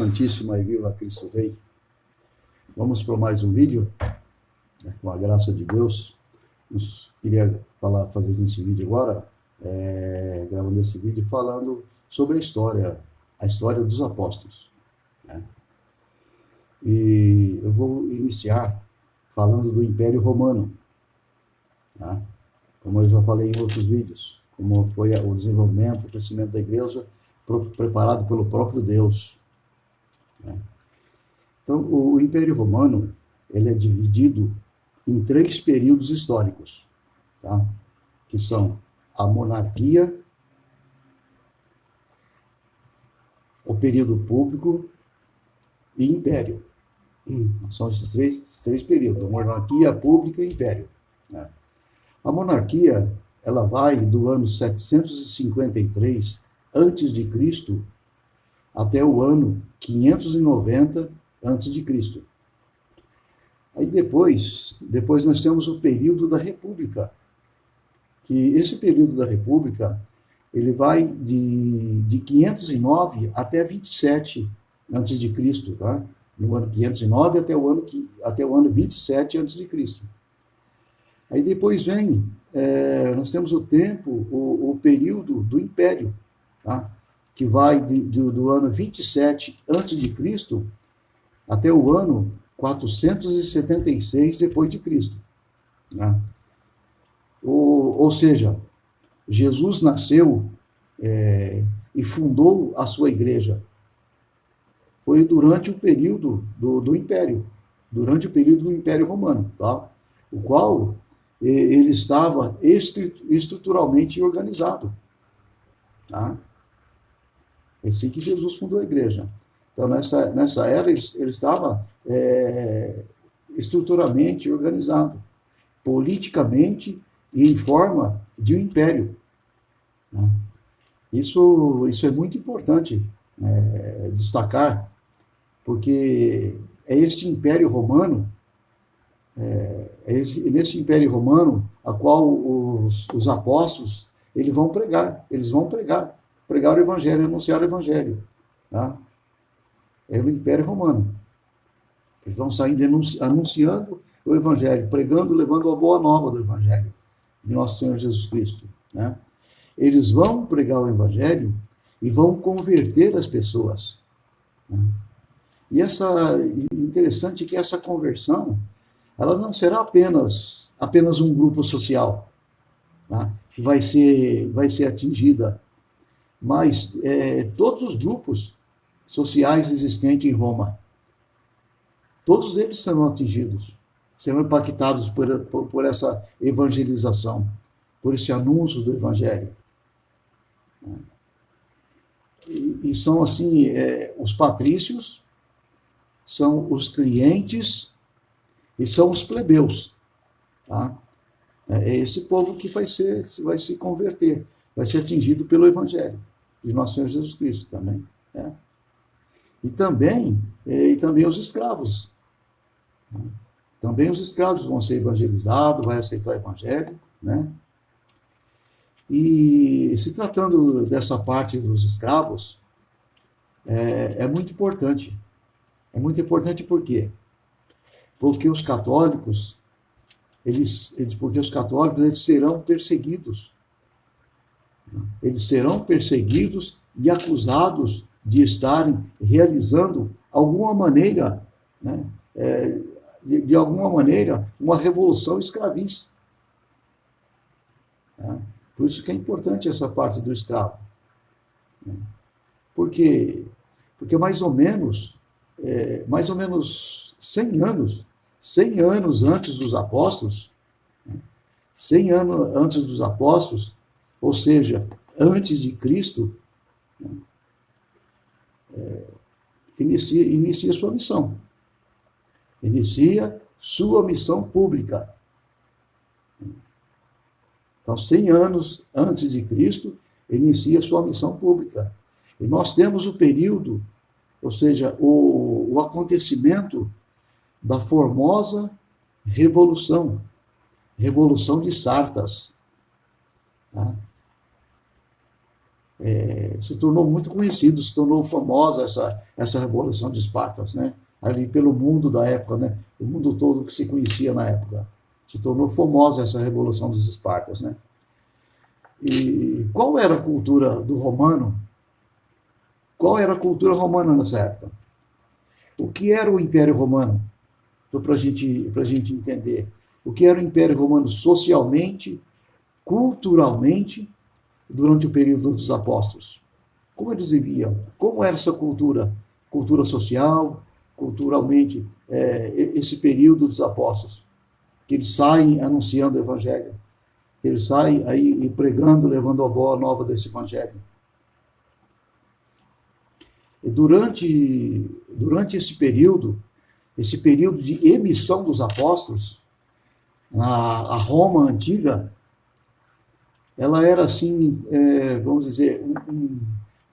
Santíssima e Viva Cristo Rei. Vamos para mais um vídeo, né, com a graça de Deus. Queria fazer esse vídeo agora, gravando esse vídeo falando sobre a história dos apóstolos, né? E eu vou iniciar falando do Império Romano, tá? Como eu já falei em outros vídeos, como foi o desenvolvimento, o crescimento da igreja preparado pelo próprio Deus, né? Então, o Império Romano, ele é dividido em 3 períodos históricos, tá? Que são a monarquia, o período público e império. São esses três períodos: monarquia, pública e império, né? A monarquia, ela vai do ano 753 antes de Cristo até o ano 590 antes de Cristo. Aí depois nós temos o período da República, que esse período da República, ele vai de 509 até 27 antes de Cristo, tá? No ano 509 até o ano 27 antes de Cristo. Aí depois vem, nós temos o período do Império, tá? Que vai do ano 27 antes de Cristo até o ano 476 depois de Cristo, né? Ou seja, Jesus nasceu e fundou a sua igreja. Foi durante o período do Império, durante o período do Império Romano, tá? O qual ele estava estruturalmente organizado, tá? É assim que Jesus fundou a igreja. Então, nessa era, ele estava estruturalmente organizado, politicamente e em forma de um império, né? Isso é muito importante destacar, porque é este Império Romano, nesse Império Romano, a qual os apóstolos eles vão pregar o Evangelho, anunciar o Evangelho, tá? É o Império Romano. Eles vão sair anunciando o Evangelho, pregando, levando a boa nova do Evangelho de nosso Senhor Jesus Cristo, né? Eles vão pregar o Evangelho e vão converter as pessoas, né? E interessante que essa conversão, ela não será apenas um grupo social, tá? Que vai ser atingida, mas todos os grupos sociais existentes em Roma, todos eles serão atingidos, serão impactados por essa evangelização, por esse anúncio do Evangelho. E são assim, os patrícios, são os clientes e são os plebeus, tá? É esse povo que vai se converter, vai ser atingido pelo Evangelho de nosso Senhor Jesus Cristo também, né? E também os escravos. Também os escravos vão ser evangelizados, vai aceitar o Evangelho, né? E se tratando dessa parte dos escravos, é muito importante. É muito importante por quê? Porque os católicos, eles serão perseguidos. Eles serão perseguidos e acusados de estarem realizando alguma maneira, né, de alguma maneira, uma revolução escravista. Né? Por isso que é importante essa parte do escravo. Né? Porque mais ou menos 100 anos antes dos apóstolos, 100 anos antes dos apóstolos, ou seja, antes de Cristo, inicia sua missão. Inicia sua missão pública. Então, 100 anos antes de Cristo, inicia sua missão pública. E nós temos o período, ou seja, o acontecimento da formosa Revolução de Sardas. Tá? se tornou muito conhecido, se tornou famosa essa Revolução de Espartas, né? Ali pelo mundo da época, né? O mundo todo que se conhecia na época. Se tornou famosa essa Revolução dos Espartas, né? E qual era a cultura do romano? Qual era a cultura romana nessa época? O que era o Império Romano? Então, para a gente entender. O que era o Império Romano socialmente, culturalmente, durante o período dos apóstolos? Como eles viviam? Como era essa cultura? Cultura social, culturalmente, esse período dos apóstolos, que eles saem anunciando o evangelho, que eles saem aí pregando, levando a boa nova desse evangelho. E durante esse período de emissão dos apóstolos, a Roma antiga, ela era assim, vamos dizer,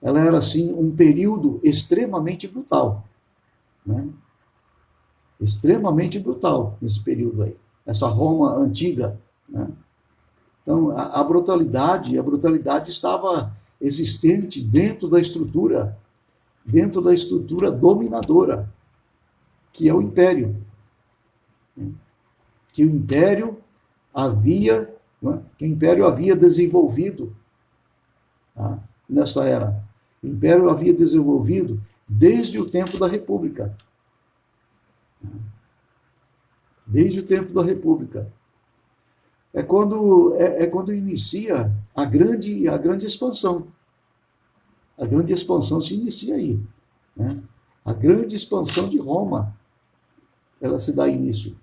ela era assim um período extremamente brutal, né? Extremamente brutal nesse período aí, essa Roma antiga, né? Então a brutalidade estava existente dentro da estrutura dominadora, que é o império, né? Que o império havia desenvolvido, tá? Nessa era. O Império havia desenvolvido desde o tempo da República. Desde o tempo da República. É quando inicia a grande expansão. A grande expansão se inicia aí, né? A grande expansão de Roma, ela se dá início.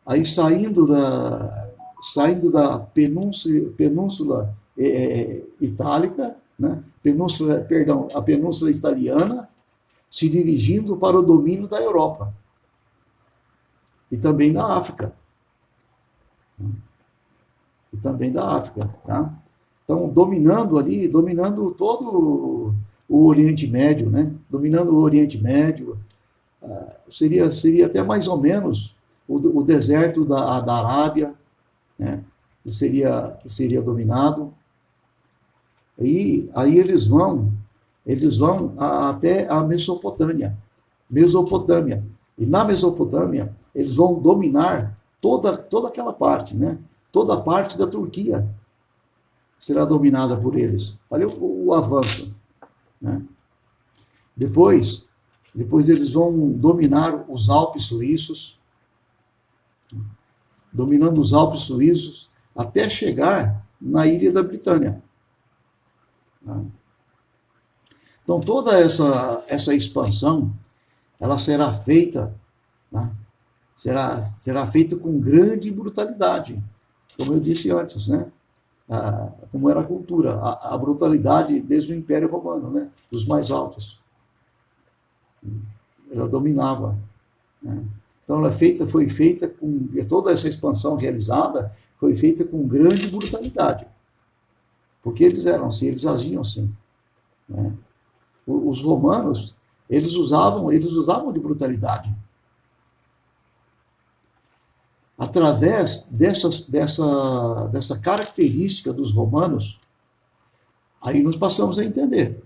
Aí saindo da península itálica, né? A península italiana, se dirigindo para o domínio da Europa e também da África. Tá? Então, dominando todo o Oriente Médio, né? Dominando o Oriente Médio, seria até mais ou menos o deserto da Arábia, né? Seria dominado. E aí eles vão até a Mesopotâmia. E na Mesopotâmia, eles vão dominar toda aquela parte, né? Toda a parte da Turquia será dominada por eles. Olha o avanço, né? Depois eles vão dominar os Alpes suíços, dominando os Alpes suíços, até chegar na Ilha da Britânia. Então, toda essa expansão, ela será feita, né? será feita com grande brutalidade, como eu disse antes, né? Como era a cultura, a brutalidade desde o Império Romano, né? Dos mais altos. Ela dominava, né? Então, foi feita com toda essa expansão realizada, foi feita com grande brutalidade, porque eles eram assim, eles agiam assim, né? Os romanos, eles usavam de brutalidade. Através dessa característica dos romanos, aí nós passamos a entender.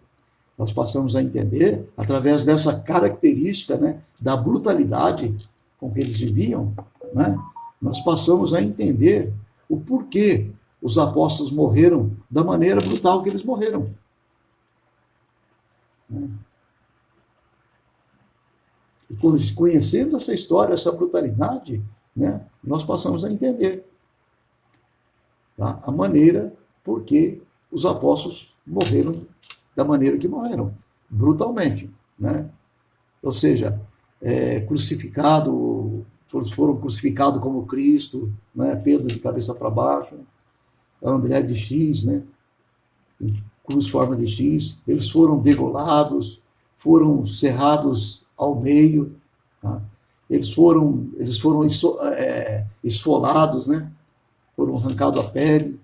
Nós passamos a entender, através dessa característica, né, da brutalidade com que eles viviam, né, nós passamos a entender o porquê os apóstolos morreram da maneira brutal que eles morreram. E conhecendo essa história, essa brutalidade, né, nós passamos a entender, tá, a maneira por que os apóstolos morreram da maneira que morreram, brutalmente, né? Ou seja, foram crucificados como Cristo, né? Pedro de cabeça para baixo, André de X, né? Cruz forma de X, eles foram degolados, foram cerrados ao meio, tá? Eles foram esfolados, né? Foram arrancados a pele.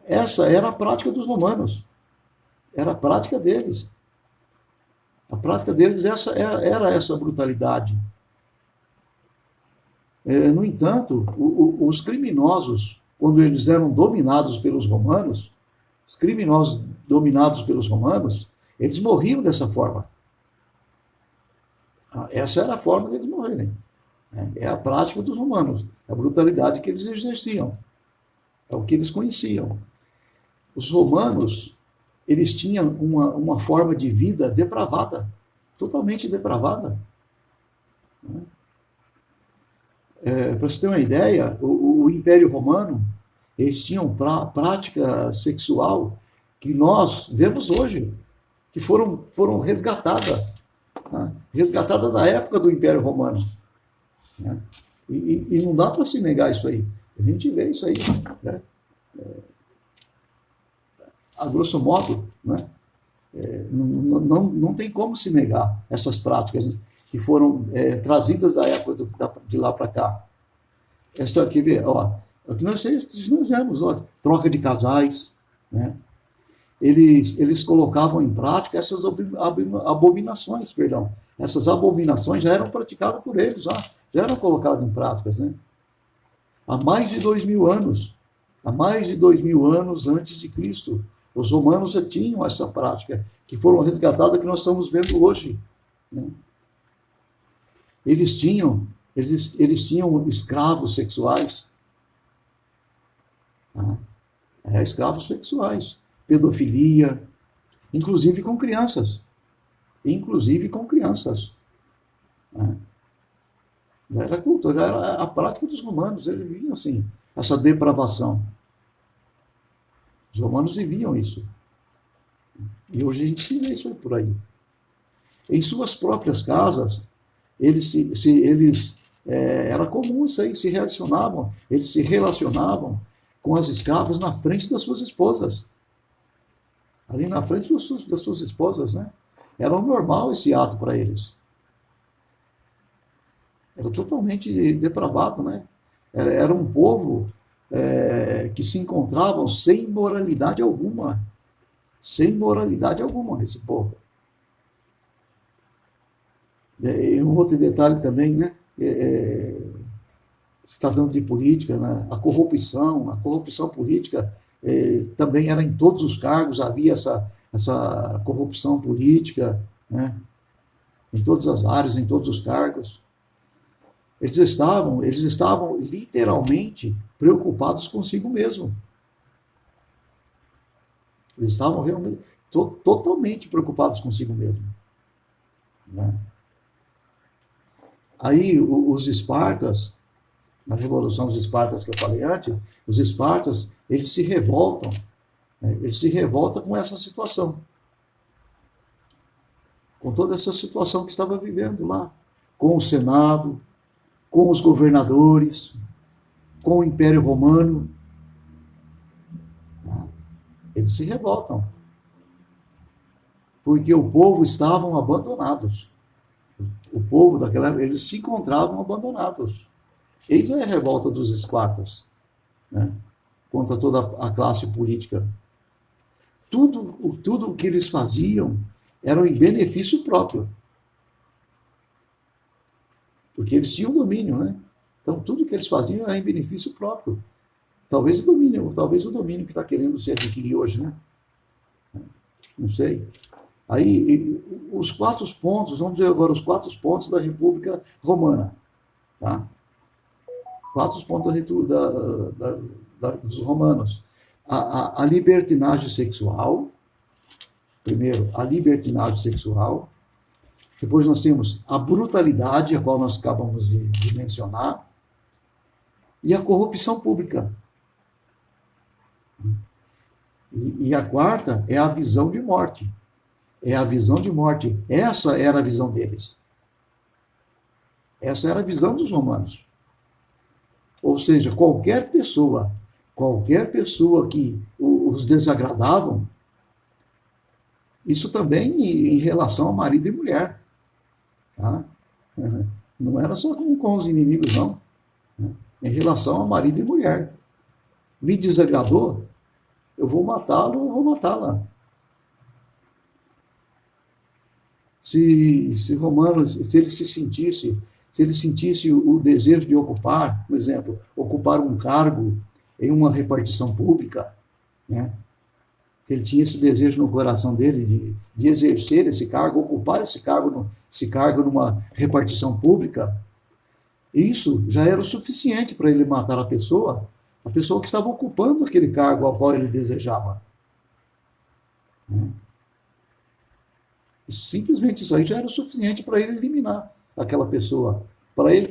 Essa era a prática dos romanos. Era a prática deles. A prática deles era essa brutalidade. No entanto, os criminosos quando eles eram dominados pelos romanos, os criminosos dominados pelos romanos, eles morriam dessa forma. Essa era a forma deles morrerem. É a prática dos romanos, a brutalidade que eles exerciam. É o que eles conheciam. Os romanos, eles tinham uma forma de vida depravada, totalmente depravada. Para você ter uma ideia, o Império Romano, eles tinham prática sexual que nós vemos hoje, que foram resgatadas, né? Resgatadas da época do Império Romano. Né? E não dá para se negar isso aí. A gente vê isso aí. Né? A grosso modo, né? Não tem como se negar essas práticas que foram trazidas da época de lá para cá. Essa aqui, ó, o que nós vemos, ó, troca de casais, né? Eles colocavam em prática essas abominações, perdão. Essas abominações já eram praticadas por eles, já eram colocadas em práticas, né? Há mais de 2000 anos, há mais de 2000 anos antes de Cristo, os romanos já tinham essa prática, que foram resgatadas, que nós estamos vendo hoje. Né? Eles tinham escravos sexuais. Escravos sexuais. Pedofilia, inclusive com crianças. Inclusive com crianças. Já era cultura, já era a prática dos romanos, eles viviam assim, essa depravação. Os romanos viviam isso. E hoje a gente se vê isso por aí. Em suas próprias casas, era comum isso aí, eles se relacionavam com as escravas na frente das suas esposas. Ali na frente das suas esposas, né? Era normal esse ato para eles. Era totalmente depravado, né? Era um povo que se encontravam sem moralidade alguma. Sem moralidade alguma, esse povo. E um outro detalhe também, né? Você está falando de política, né? A corrupção política também era em todos os cargos, havia essa corrupção política, né? Em todas as áreas, em todos os cargos. Eles estavam literalmente preocupados consigo mesmo. Eles estavam realmente totalmente preocupados consigo mesmo. Né? Aí os espartas, na Revolução dos Espartas que eu falei antes, os espartas, eles se revoltam. Né? Eles se revoltam com essa situação. Com toda essa situação que estava vivendo lá. Com o Senado, com os governadores, com o Império Romano. Eles se revoltam. Porque o povo estavam abandonados. O povo daquela época, eles se encontravam abandonados. Eis é a revolta dos espartas, né? Contra toda a classe política. Tudo o que eles faziam era em benefício próprio. Porque eles tinham domínio, né? Então, tudo que eles faziam era em benefício próprio. Talvez o domínio que está querendo se adquirir hoje, né? Não sei. Aí, os 4 pontos, vamos dizer agora os 4 pontos da República Romana. Tá? 4 pontos dos romanos. A libertinagem sexual. Primeiro, a libertinagem sexual. Depois nós temos a brutalidade, a qual nós acabamos de mencionar. E a corrupção pública. E a 4ª é a visão de morte. É a visão de morte. Essa era a visão deles. Essa era a visão dos romanos. Ou seja, qualquer pessoa que os desagradavam, isso também em relação a marido e mulher. Tá? Não era só com os inimigos, não. Em relação a marido e mulher. Me desagradou, eu vou matá-lo ou vou matá-la. Se ele sentisse o desejo de ocupar, por exemplo, ocupar um cargo em uma repartição pública, né? Se ele tinha esse desejo no coração dele de exercer esse cargo, ocupar esse cargo numa repartição pública, isso já era o suficiente para ele matar a pessoa que estava ocupando aquele cargo ao qual ele desejava. Simplesmente isso aí já era o suficiente para ele eliminar aquela pessoa, para ele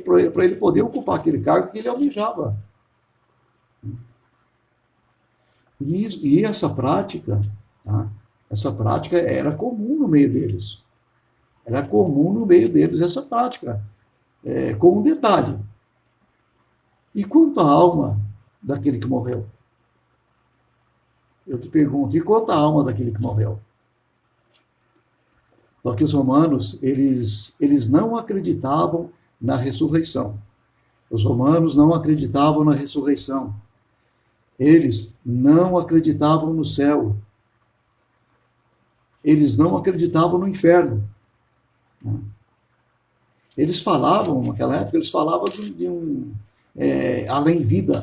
poder ocupar aquele cargo que ele almejava. E essa prática, tá? Essa prática era comum no meio deles. Era comum no meio deles essa prática, com um detalhe. E quanto à alma daquele que morreu? Eu te pergunto, e quanto à alma daquele que morreu? Só que os romanos, eles não acreditavam na ressurreição. Os romanos não acreditavam na ressurreição. Eles não acreditavam no céu. Eles não acreditavam no inferno. Eles falavam, naquela época, eles falavam de um além-vida.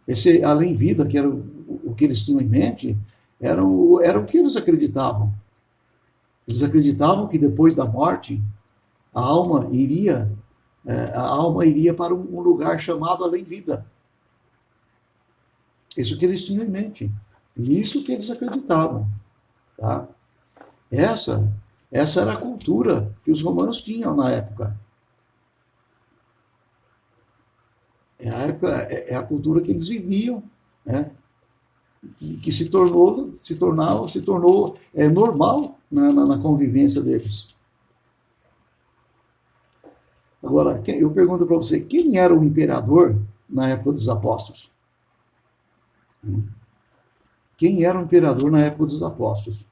Esse além-vida, que era o que eles tinham em mente, era o que eles acreditavam. Eles acreditavam que depois da morte, a alma iria para um lugar chamado além-vida. Isso que eles tinham em mente. Nisso que eles acreditavam. Tá? Essa era a cultura que os romanos tinham na época. É a cultura que eles viviam, né? Que se tornou normal na convivência deles. Agora, eu pergunto para você, quem era o imperador na época dos apóstolos? Quem era o imperador na época dos apóstolos?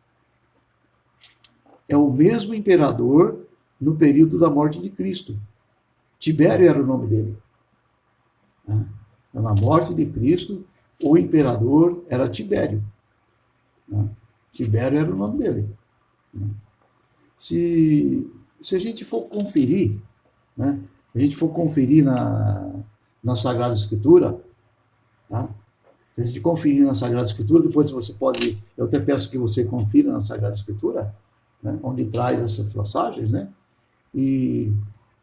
É o mesmo imperador no período da morte de Cristo. Tibério era o nome dele. Na morte de Cristo, o imperador era Tibério. Tibério era o nome dele. Se a gente for conferir, né, na Sagrada Escritura, tá? Se a gente conferir na Sagrada Escritura, depois você pode, eu até peço que você confira na Sagrada Escritura, né, onde traz essas passagens, né? E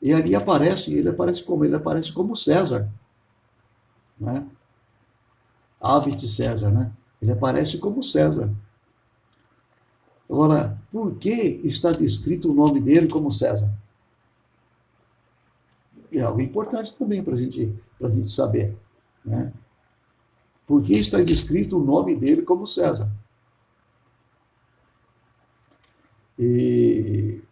ali ele aparece como? Ele aparece como César, né? Habite César, né? Ele aparece como César. Agora, por que está descrito o nome dele como César? É algo importante também para a gente saber, né? Por que está descrito o nome dele como César? E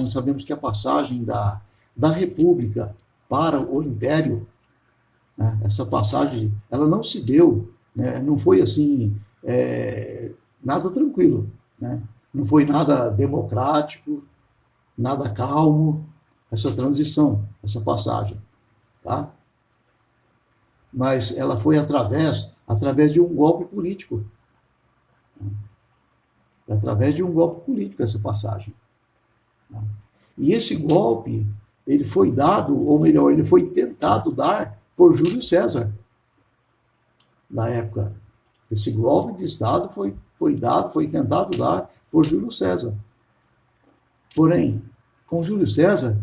sabemos que a passagem da República para o Império, né, essa passagem, ela não se deu, né, não foi assim, nada tranquilo, né? Não foi nada democrático, nada calmo, essa transição, essa passagem, tá? Mas ela foi através de um golpe político. Através de um golpe político, essa passagem. E esse golpe, ele foi dado, ou melhor, ele foi tentado dar por Júlio César, na época. Esse golpe de Estado foi tentado dar por Júlio César. Porém, com Júlio César,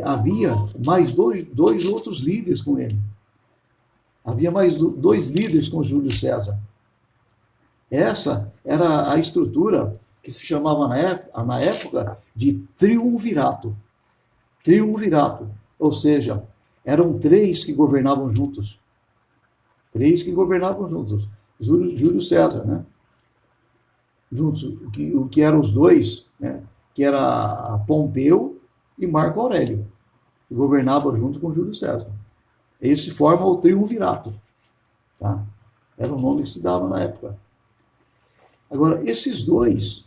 havia mais dois outros líderes com ele. Havia mais dois líderes com Júlio César. Essa era a estrutura que se chamava na época de triunvirato. Triunvirato, ou seja, eram três que governavam juntos. Júlio César, né? Juntos, o que eram os dois, né? Que era Pompeu e Marco Aurélio, que governavam junto com Júlio César. Esse forma o triunvirato. Tá? Era o nome que se dava na época. Agora, esses dois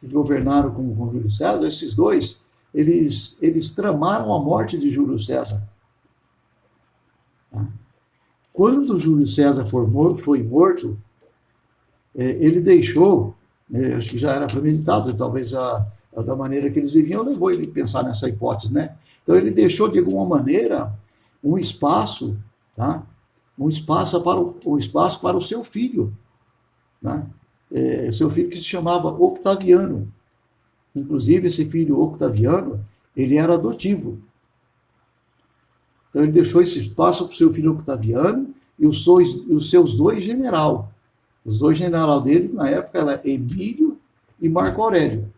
que governaram com Júlio César, esses dois, eles tramaram a morte de Júlio César. Tá? Quando Júlio César foi morto, ele deixou, acho que já era premeditado, talvez já da maneira que eles viviam, levou ele a pensar nessa hipótese, né? Então ele deixou de alguma maneira um espaço, tá? Um espaço para o seu filho, né? Seu filho que se chamava Octaviano. Inclusive, esse filho Octaviano, ele era adotivo. Então, ele deixou esse espaço para o seu filho Octaviano e os seus dois generais. Os dois generais dele, na época, eram Emílio e Marco Aurélio.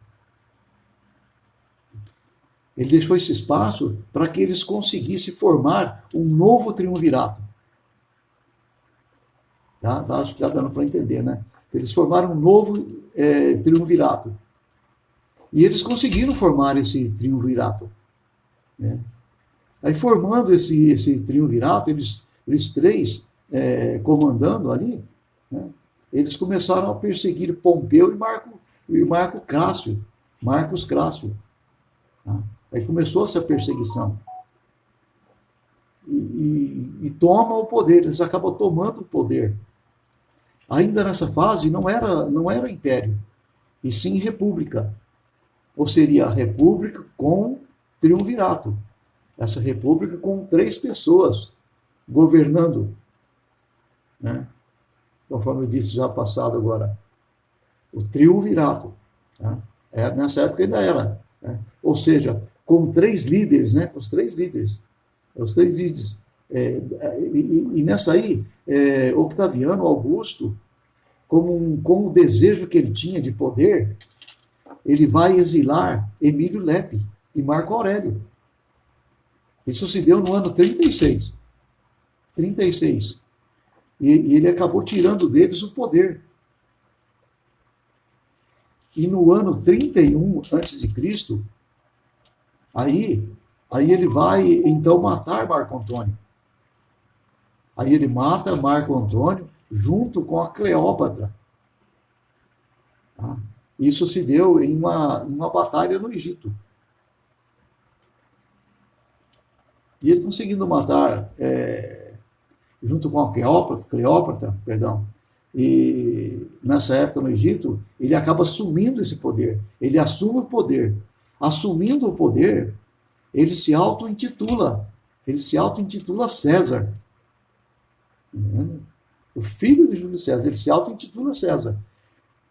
Ele deixou esse espaço para que eles conseguissem formar um novo triunvirato. Tá? Acho que está dando para entender, né? Eles formaram um novo triunvirato. E eles conseguiram formar esse triunvirato. Né? Aí, formando esse triunvirato, eles três, comandando ali, né? Eles começaram a perseguir Pompeu e Marco Crácio, Marcos Crácio. Tá? Aí começou essa perseguição. E toma o poder, eles acabam tomando o poder. Ainda nessa fase não era império, e sim república. Ou seria a república com triunvirato. Essa república com 3 pessoas governando. Né? Conforme eu disse já passado agora. O triunvirato. Tá? Nessa época ainda era. Né? Ou seja, com 3 líderes, né? Os 3 líderes. Os 3 líderes. E nessa aí, Octaviano, Augusto, com o desejo que ele tinha de poder, ele vai exilar Emílio Lepe e Marco Aurélio. Isso se deu no ano 36. 36. E ele acabou tirando deles o poder. E no ano 31 a.C., aí ele vai, então, matar Marco Antônio. Aí ele mata Marco Antônio junto com a Cleópatra. Tá? Isso se deu em uma batalha no Egito. E ele conseguindo matar, junto com a Cleópatra, e nessa época no Egito, ele acaba assumindo esse poder. Ele assume o poder. Assumindo o poder, ele se auto-intitula César. O filho de Júlio César, ele se auto-intitula César.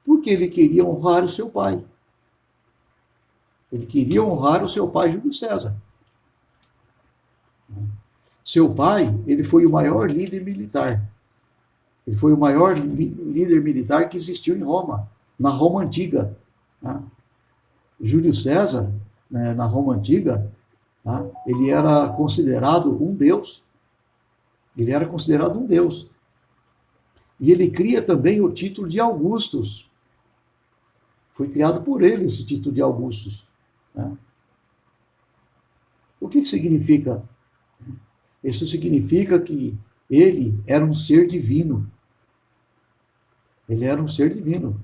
Porque ele queria honrar o seu pai. Ele queria honrar o seu pai, Júlio César. Seu pai, ele foi o maior líder militar. Ele foi o maior líder militar que existiu em Roma, na Roma Antiga. Tá? Júlio César, né, na Roma Antiga, tá? Ele era considerado um deus. Ele era considerado um deus. E ele cria também o título de Augustus. Foi criado por ele esse título de Augustus. Né? O que significa? Isso significa que ele era um ser divino. Ele era um ser divino.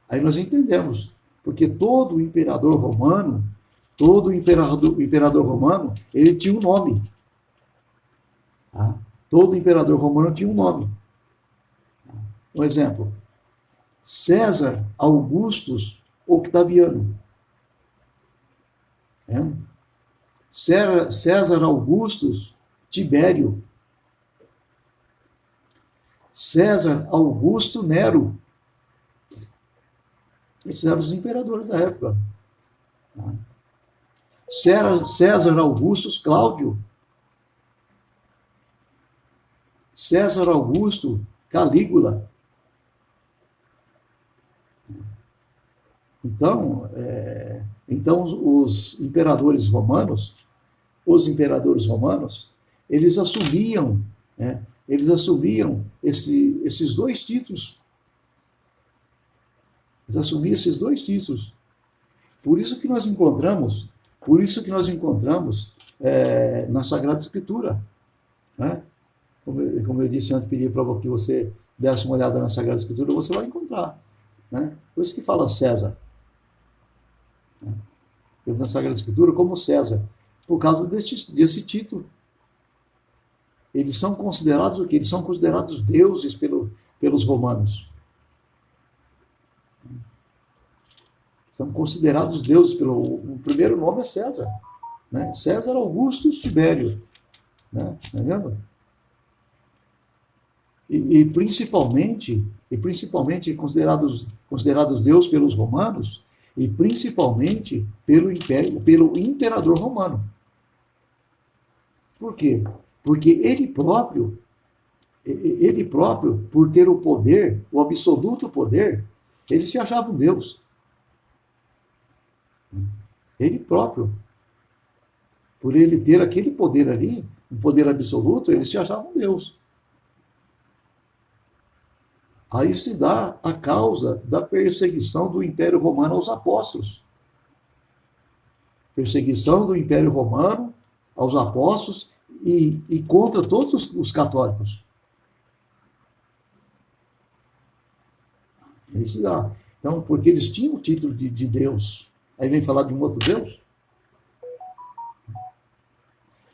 Aí nós entendemos, porque todo imperador romano, ele tinha um nome. Tá? Todo imperador romano tinha um nome. Um exemplo, César Augustus Octaviano. César Augustus Tibério. César Augusto Nero. Esses eram os imperadores da época. César Augustus Cláudio. César Augusto Calígula. Então, os imperadores romanos, eles assumiam, né, esses 2 títulos. Eles assumiam esses 2 títulos. Por isso que nós encontramos na Sagrada Escritura, né? Como eu disse antes, pedi para que você desse uma olhada na Sagrada Escritura, você vai encontrar. Né? Por isso que fala César. Na Sagrada Escritura, como César. Por causa desse título. Eles são considerados o quê? Eles são considerados deuses pelos romanos. São considerados deuses o primeiro nome é César. né? César Augustus Tibério, né? Tá vendo? E principalmente considerados Deus pelos romanos, e principalmente pelo imperador romano. Por quê? Porque ele próprio, por ter o poder, o absoluto poder, ele se achava um Deus. Ele próprio, por ele ter aquele poder ali, um poder absoluto, ele se achava um Deus. Aí se dá a causa da perseguição do Império Romano aos apóstolos. Perseguição do Império Romano aos apóstolos e contra todos os católicos. Aí se dá. Então, porque eles tinham o título de Deus. Aí vem falar de um outro Deus.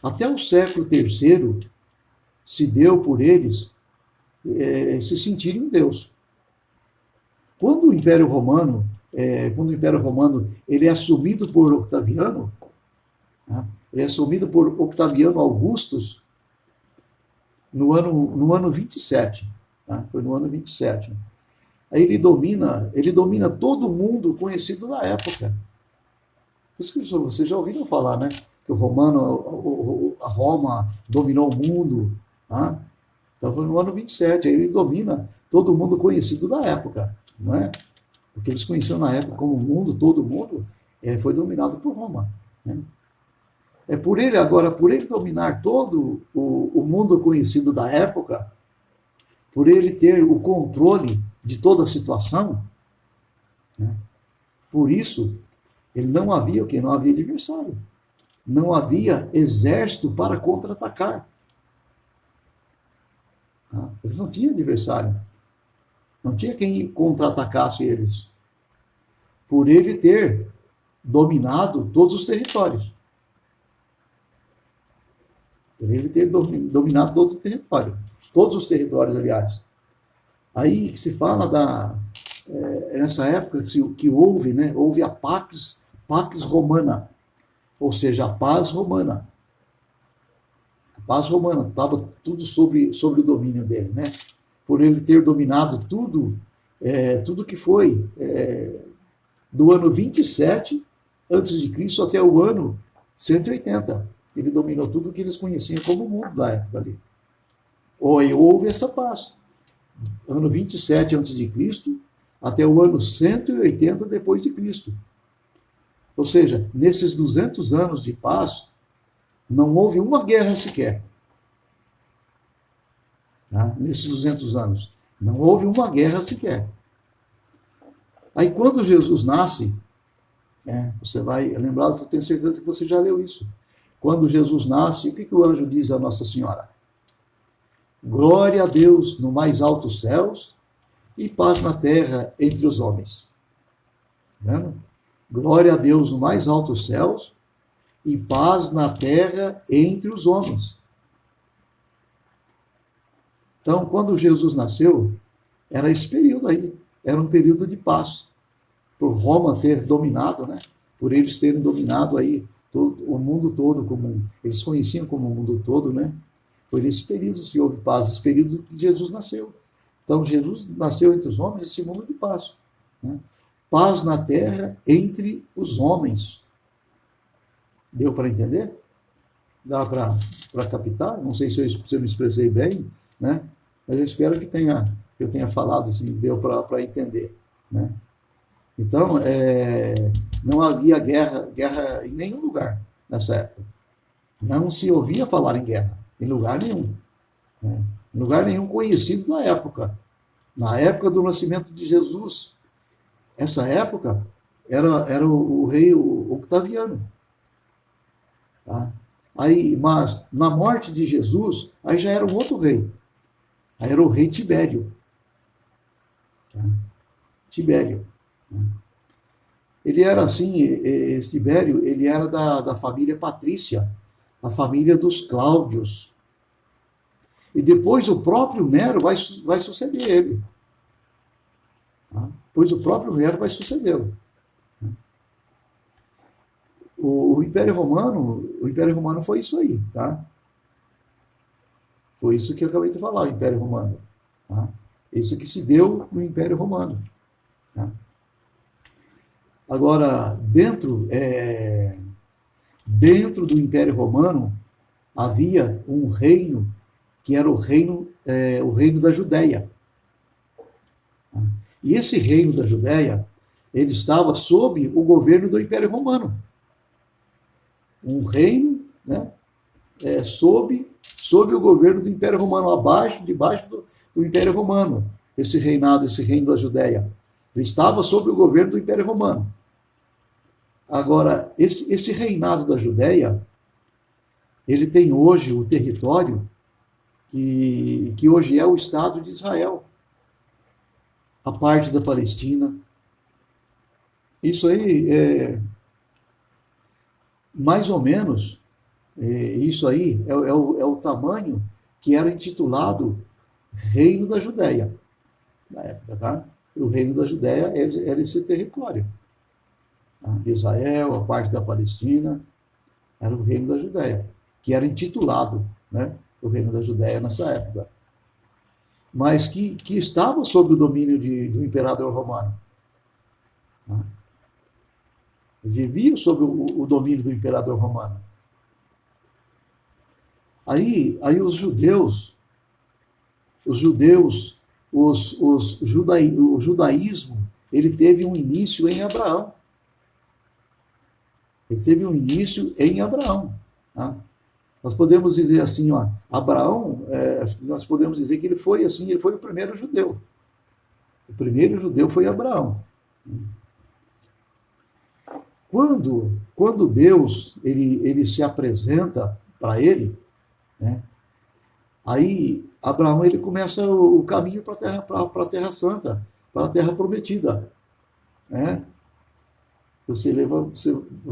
Até o século III se deu por eles se sentirem um Deus. Quando o Império Romano, ele é assumido por Octaviano, né? Ele é assumido por Octaviano Augustus no ano 27. Tá? Foi no ano 27. Aí ele domina todo o mundo conhecido da época. Por isso que vocês já ouviram falar, né? Que a Roma dominou o mundo. Tá? Então foi no ano 27. Aí ele domina todo o mundo conhecido da época. Não é? O que eles conheciam na época como mundo, todo mundo, foi dominado por Roma. Né? Por ele dominar todo o mundo conhecido da época, por ele ter o controle de toda a situação, né? Por isso, ele não havia o quê? Não havia adversário. Não havia exército para contra-atacar. Eles não tinham adversário. Não tinha quem contra-atacasse eles. Por ele ter dominado todos os territórios. Por ele ter dominado todo o território. Todos os territórios, aliás. Aí se fala nessa época que houve, né? Houve a Pax Romana. Ou seja, a paz romana. A paz romana. Estava tudo sobre o domínio dele, né? Por ele ter dominado tudo que foi do ano 27 a.C. até o ano 180. Ele dominou tudo que eles conheciam como mundo da época ali. Houve essa paz. Ano 27 a.C. até o ano 180 depois de Cristo. Ou seja, nesses 200 anos de paz, não houve uma guerra sequer. Tá? Nesses 200 anos. Não houve uma guerra sequer. Aí quando Jesus nasce, você vai lembrar, eu tenho certeza que você já leu isso. Quando Jesus nasce, o que o anjo diz a Nossa Senhora? Glória a Deus no mais altos céus e paz na terra entre os homens. Tá vendo? Glória a Deus no mais altos céus e paz na terra entre os homens. Então, quando Jesus nasceu, era esse período aí. Era um período de paz. Por Roma ter dominado, né? Por eles terem dominado aí o mundo todo, como eles conheciam como o mundo todo, né? Foi nesse período que houve paz, esse período que Jesus nasceu. Então, Jesus nasceu entre os homens, esse mundo de paz. Né? Paz na terra entre os homens. Deu para entender? Dá para captar? Não sei se eu me expressei bem, né? Mas eu espero que eu tenha falado assim, deu para entender. Né? Então, não havia guerra em nenhum lugar nessa época. Não se ouvia falar em guerra, em lugar nenhum. Né? Em lugar nenhum conhecido da época. Na época do nascimento de Jesus. Essa época era o rei Octaviano. Tá? Mas na morte de Jesus, aí já era um outro rei. Aí era o rei Tibério. Tá? Tibério. Ele era assim, esse Tibério, ele era da família patrícia, a família dos Cláudios. E depois o próprio Nero vai suceder ele. Tá? Pois o próprio Nero vai sucedê-lo. o Império Romano foi isso aí, tá? Foi isso que eu acabei de falar, o Império Romano. Tá? Isso que se deu no Império Romano. Tá? Agora, dentro do Império Romano, havia um reino que era o reino da Judéia. E esse reino da Judéia, ele estava sob o governo do Império Romano. Um reino, né, sob o governo do Império Romano, debaixo do Império Romano, esse reino da Judéia. Ele estava sob o governo do Império Romano. Agora, esse reinado da Judéia, ele tem hoje o território que hoje é o Estado de Israel, a parte da Palestina. Isso aí mais ou menos, isso aí é o tamanho que era intitulado Reino da Judéia, na época, tá? O Reino da Judéia era esse território. Tá? Israel, a parte da Palestina, era o Reino da Judéia, que era intitulado, né, o Reino da Judéia nessa época. Mas que estava sob o domínio do Imperador Romano. Tá? Vivia sob o domínio do Imperador Romano. Aí os judeus, o judaísmo, ele teve um início em Abraão. Ele teve um início em Abraão. Tá? Nós podemos dizer assim, ó, Abraão, nós podemos dizer que ele foi o primeiro judeu. O primeiro judeu foi Abraão. Quando Deus ele se apresenta para ele, né, aí Abraão ele começa o caminho para a Terra Santa, para a Terra Prometida. Né? Se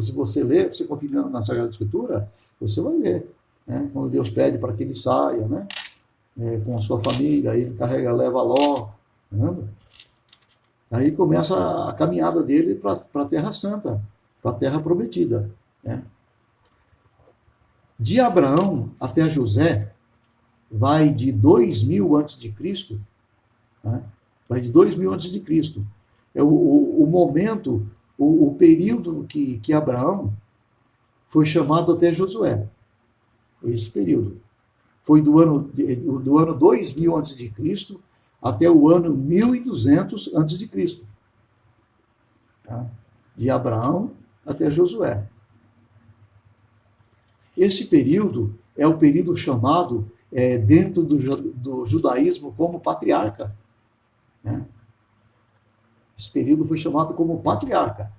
você ler, você continua na Sagrada Escritura, você vai ver. Né? Quando Deus pede para que ele saia, né? Com a sua família, aí ele leva Ló. Né? Aí começa a caminhada dele para a Terra Santa, para a Terra Prometida. Né? De Abraão até José, vai de 2000 a.C., né? Vai de 2000 a.C. É o momento, o período que Abraão foi chamado até Josué. Esse período. Foi do ano 2000 a.C. até o ano 1200 a.C. Tá? De Abraão até Josué. Esse período é o período chamado, dentro do judaísmo, como patriarca. Né? Esse período foi chamado como patriarca,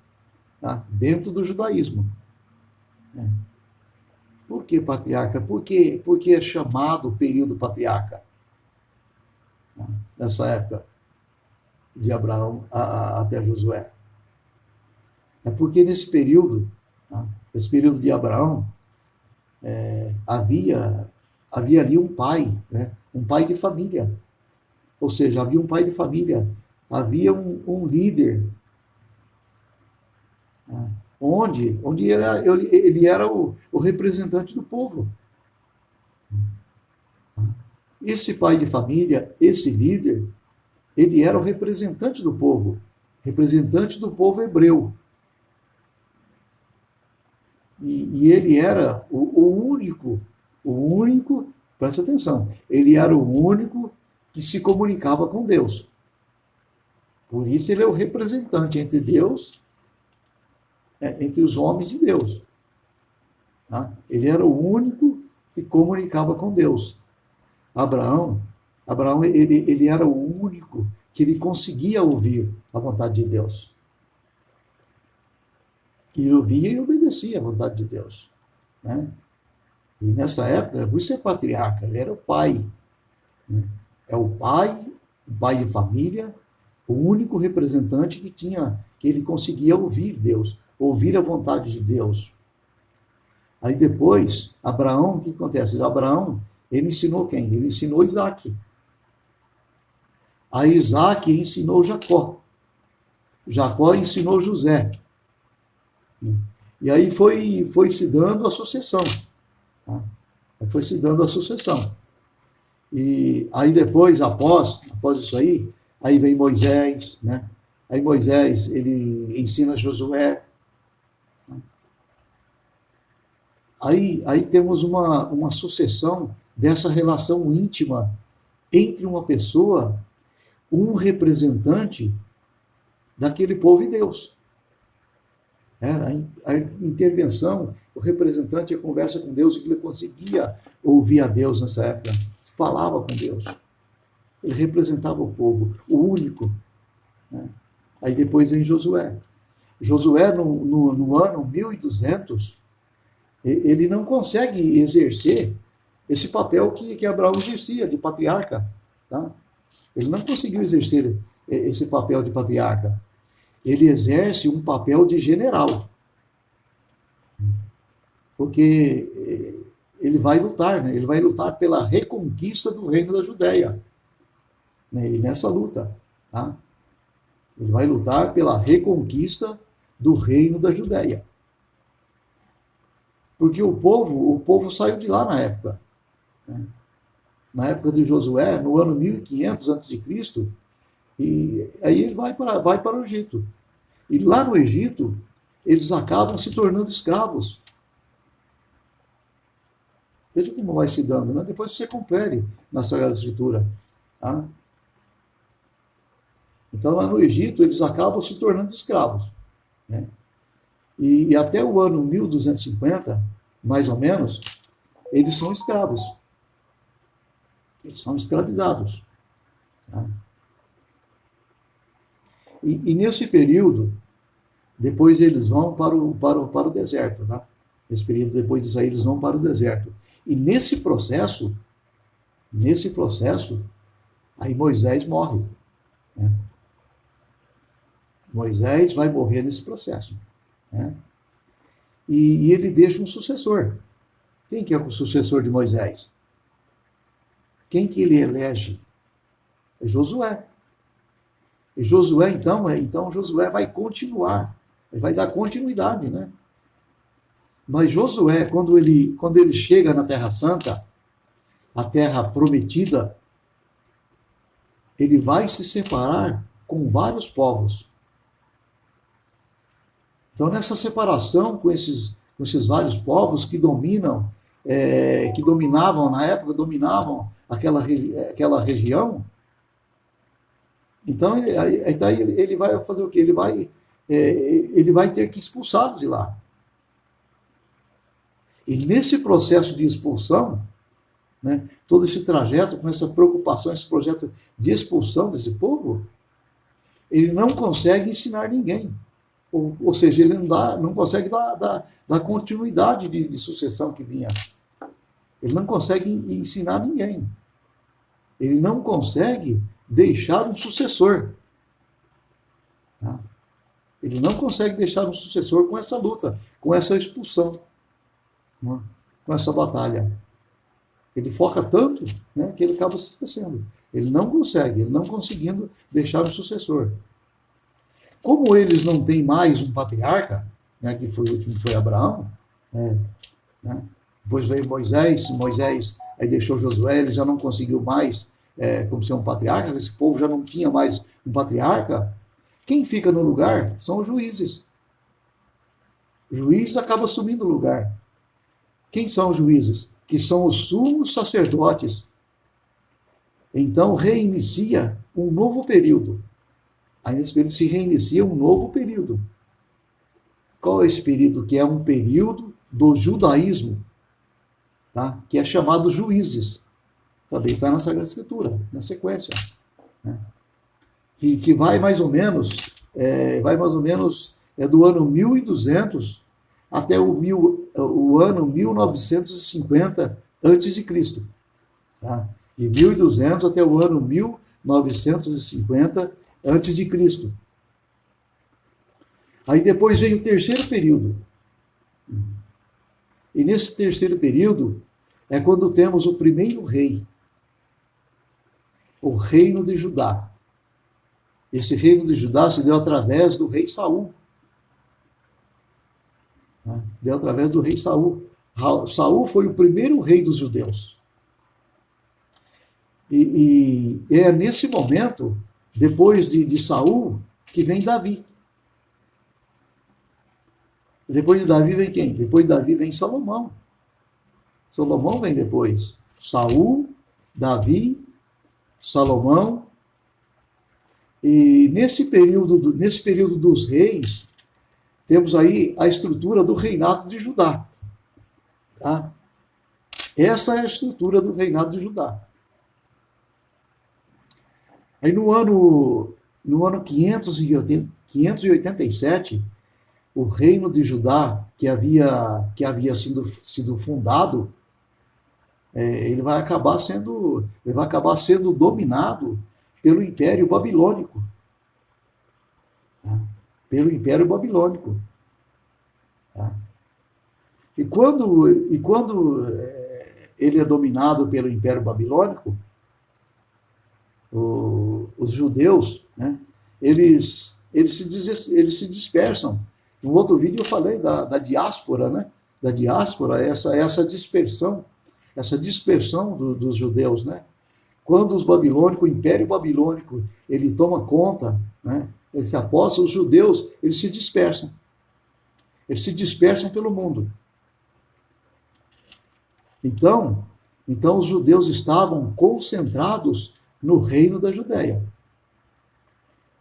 tá? Dentro do judaísmo. Né? Por que patriarca? Por que é chamado período patriarca? Nessa época de Abraão até Josué. É porque nesse período, tá? Esse período de Abraão, havia ali um pai, né? Um pai de família. Ou seja, havia um pai de família, havia um líder, né? onde ele era o representante do povo. Esse pai de família, esse líder, ele era o representante do povo hebreu. E ele era o único, presta atenção, ele era o único que se comunicava com Deus. Por isso ele é o representante entre Deus, entre os homens e Deus. Tá? Ele era o único que comunicava com Deus. Abraão ele era o único que ele conseguia ouvir a vontade de Deus. Ele ouvia e obedecia à vontade de Deus. Né? E nessa época, por isso é patriarca, ele era o pai. Né? É o pai de família, o único representante que ele conseguia ouvir Deus, ouvir a vontade de Deus. Aí depois, Abraão, o que acontece? Abraão, ele ensinou quem? Ele ensinou Isaac. Aí Isaac ensinou Jacó. Jacó ensinou José. E aí foi se dando a sucessão. Tá? Foi se dando a sucessão. E aí depois, após isso aí vem Moisés, né? Aí Moisés, ele ensina Josué. Aí temos uma sucessão dessa relação íntima entre uma pessoa, um representante daquele povo e Deus. A intervenção, o representante conversa com Deus, e que ele conseguia ouvir a Deus nessa época, falava com Deus. Ele representava o povo, o único. Né? Aí depois vem Josué. Josué, no ano 1200, ele não consegue exercer esse papel que Abraão exercia, de patriarca. Tá? Ele não conseguiu exercer esse papel de patriarca. Ele exerce um papel de general. Porque ele vai lutar, né? Ele vai lutar pela reconquista do reino da Judéia. Né? E nessa luta, tá? Ele vai lutar pela reconquista do reino da Judéia. Porque o povo saiu de lá na época. Né? Na época de Josué, no ano 1500 a.C., e aí ele vai para o Egito. E lá no Egito, eles acabam se tornando escravos. Veja como vai se dando, né? Depois você confere na Sagrada Escritura. Tá? Então, lá no Egito, eles acabam se tornando escravos. Né? E até o ano 1250, mais ou menos, eles são escravos. Eles são escravizados. Tá? E nesse período, depois eles vão para o deserto. Tá? Nesse período, depois disso aí, eles vão para o deserto. E nesse processo, aí Moisés morre. Né? Moisés vai morrer nesse processo. Né? E ele deixa um sucessor. Quem que é o sucessor de Moisés? Quem que ele elege? É Josué. E Josué, então Josué vai continuar. Ele vai dar continuidade, né? Mas Josué, quando ele chega na Terra Santa, a Terra Prometida, ele vai se separar com vários povos. Então, nessa separação com esses vários povos que dominavam na época, dominavam aquela região, então ele vai fazer o quê? Ele vai ter que expulsá-los de lá. E nesse processo de expulsão, né, todo esse trajeto, com essa preocupação, esse projeto de expulsão desse povo, ele não consegue ensinar ninguém. Ou seja, ele não consegue dar continuidade de sucessão que vinha. Ele não consegue ensinar ninguém. Ele não consegue deixar um sucessor. Tá? Ele não consegue deixar um sucessor com essa luta, com essa expulsão, né? Com essa batalha. Ele foca tanto, né, que ele acaba se esquecendo. Ele não conseguindo deixar um sucessor. Como eles não têm mais um patriarca, né, que foi o último, foi Abraão, né, depois veio Moisés, aí deixou Josué, ele já não conseguiu mais como ser um patriarca, esse povo já não tinha mais um patriarca. Quem fica no lugar são os juízes. O juiz acaba assumindo o lugar. Quem são os juízes? Que são os sumos sacerdotes. Então reinicia um novo período. Aí nesse período se reinicia um novo período. Qual é esse período? Que é um período do judaísmo, tá? Que é chamado juízes. Também está na Sagrada Escritura, na sequência. Né? Que vai mais ou menos do ano 1200 até o ano 1950 a.C. Tá? De 1200 até o ano 1950 a.C. Aí depois vem o terceiro período. E nesse terceiro período é quando temos o primeiro rei, o reino de Judá. Esse reino de Judá se deu através do rei Saul. né? Deu através do rei Saul. Saul foi o primeiro rei dos judeus. E é nesse momento, depois de Saul, que vem Davi. Depois de Davi vem quem? Depois de Davi vem Salomão. Salomão vem depois. Saul, Davi, Salomão. E nesse período dos reis, temos aí a estrutura do reinado de Judá. Tá? Essa é a estrutura do reinado de Judá. Aí no ano 587, o reino de Judá, que havia sido fundado, ele vai acabar sendo dominado pelo Império Babilônico. Tá? Pelo Império Babilônico. Tá? E quando ele é dominado pelo Império Babilônico, os judeus, né, eles se dispersam. No outro vídeo eu falei da diáspora, né? Da diáspora, essa dispersão dos judeus, né? Quando o Império Babilônico, ele toma conta, né? Ele se aposta, os judeus, eles se dispersam. Eles se dispersam pelo mundo. Então os judeus estavam concentrados no reino da Judéia.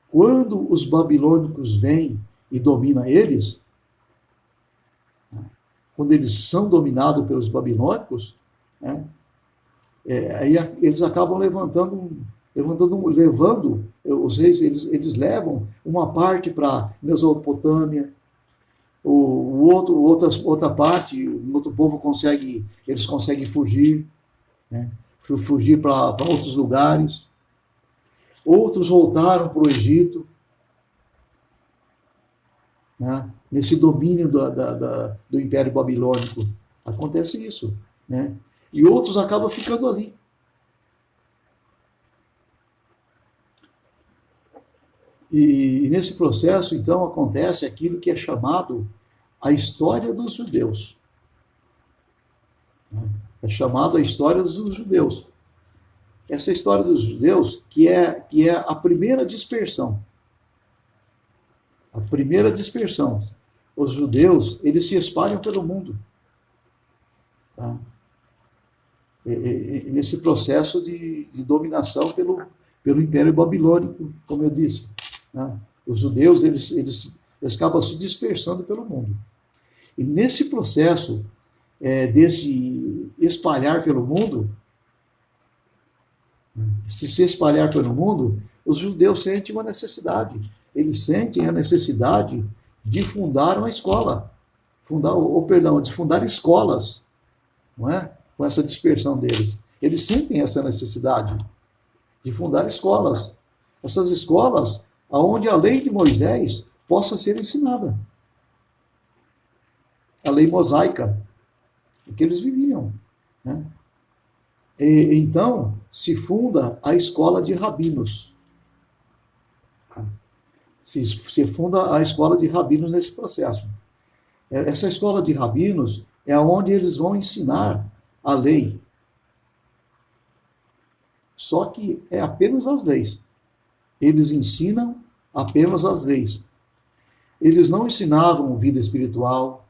Quando os babilônicos vêm e dominam eles, quando eles são dominados pelos babilônicos, né, aí eles acabam levando os reis, eles levam uma parte para Mesopotâmia, outra parte, o outro povo eles conseguem fugir, né, fugir para outros lugares. Outros voltaram para o Egito, né, nesse domínio do Império Babilônico. Acontece isso, né? E outros acabam ficando ali. E nesse processo, então, acontece aquilo que é chamado a história dos judeus. É chamado a história dos judeus. Essa história dos judeus, que é a primeira dispersão. A primeira dispersão. Os judeus, eles se espalham pelo mundo. Tá? Nesse processo de dominação pelo Império Babilônico, como eu disse. Tá? Os judeus, eles acabam se dispersando pelo mundo. E nesse processo desse espalhar pelo mundo, se espalhar pelo mundo, os judeus sentem uma necessidade. Eles sentem a necessidade de fundar uma escola. De fundar escolas, não é? Com essa dispersão deles. Eles sentem essa necessidade de fundar escolas. Essas escolas onde a lei de Moisés possa ser ensinada. A lei mosaica, que eles viviam, né? Então, se funda a escola de rabinos. Se funda a escola de rabinos nesse processo. Essa escola de rabinos é onde eles vão ensinar a lei. Só que é apenas as leis. Eles ensinam apenas as leis. Eles não ensinavam vida espiritual.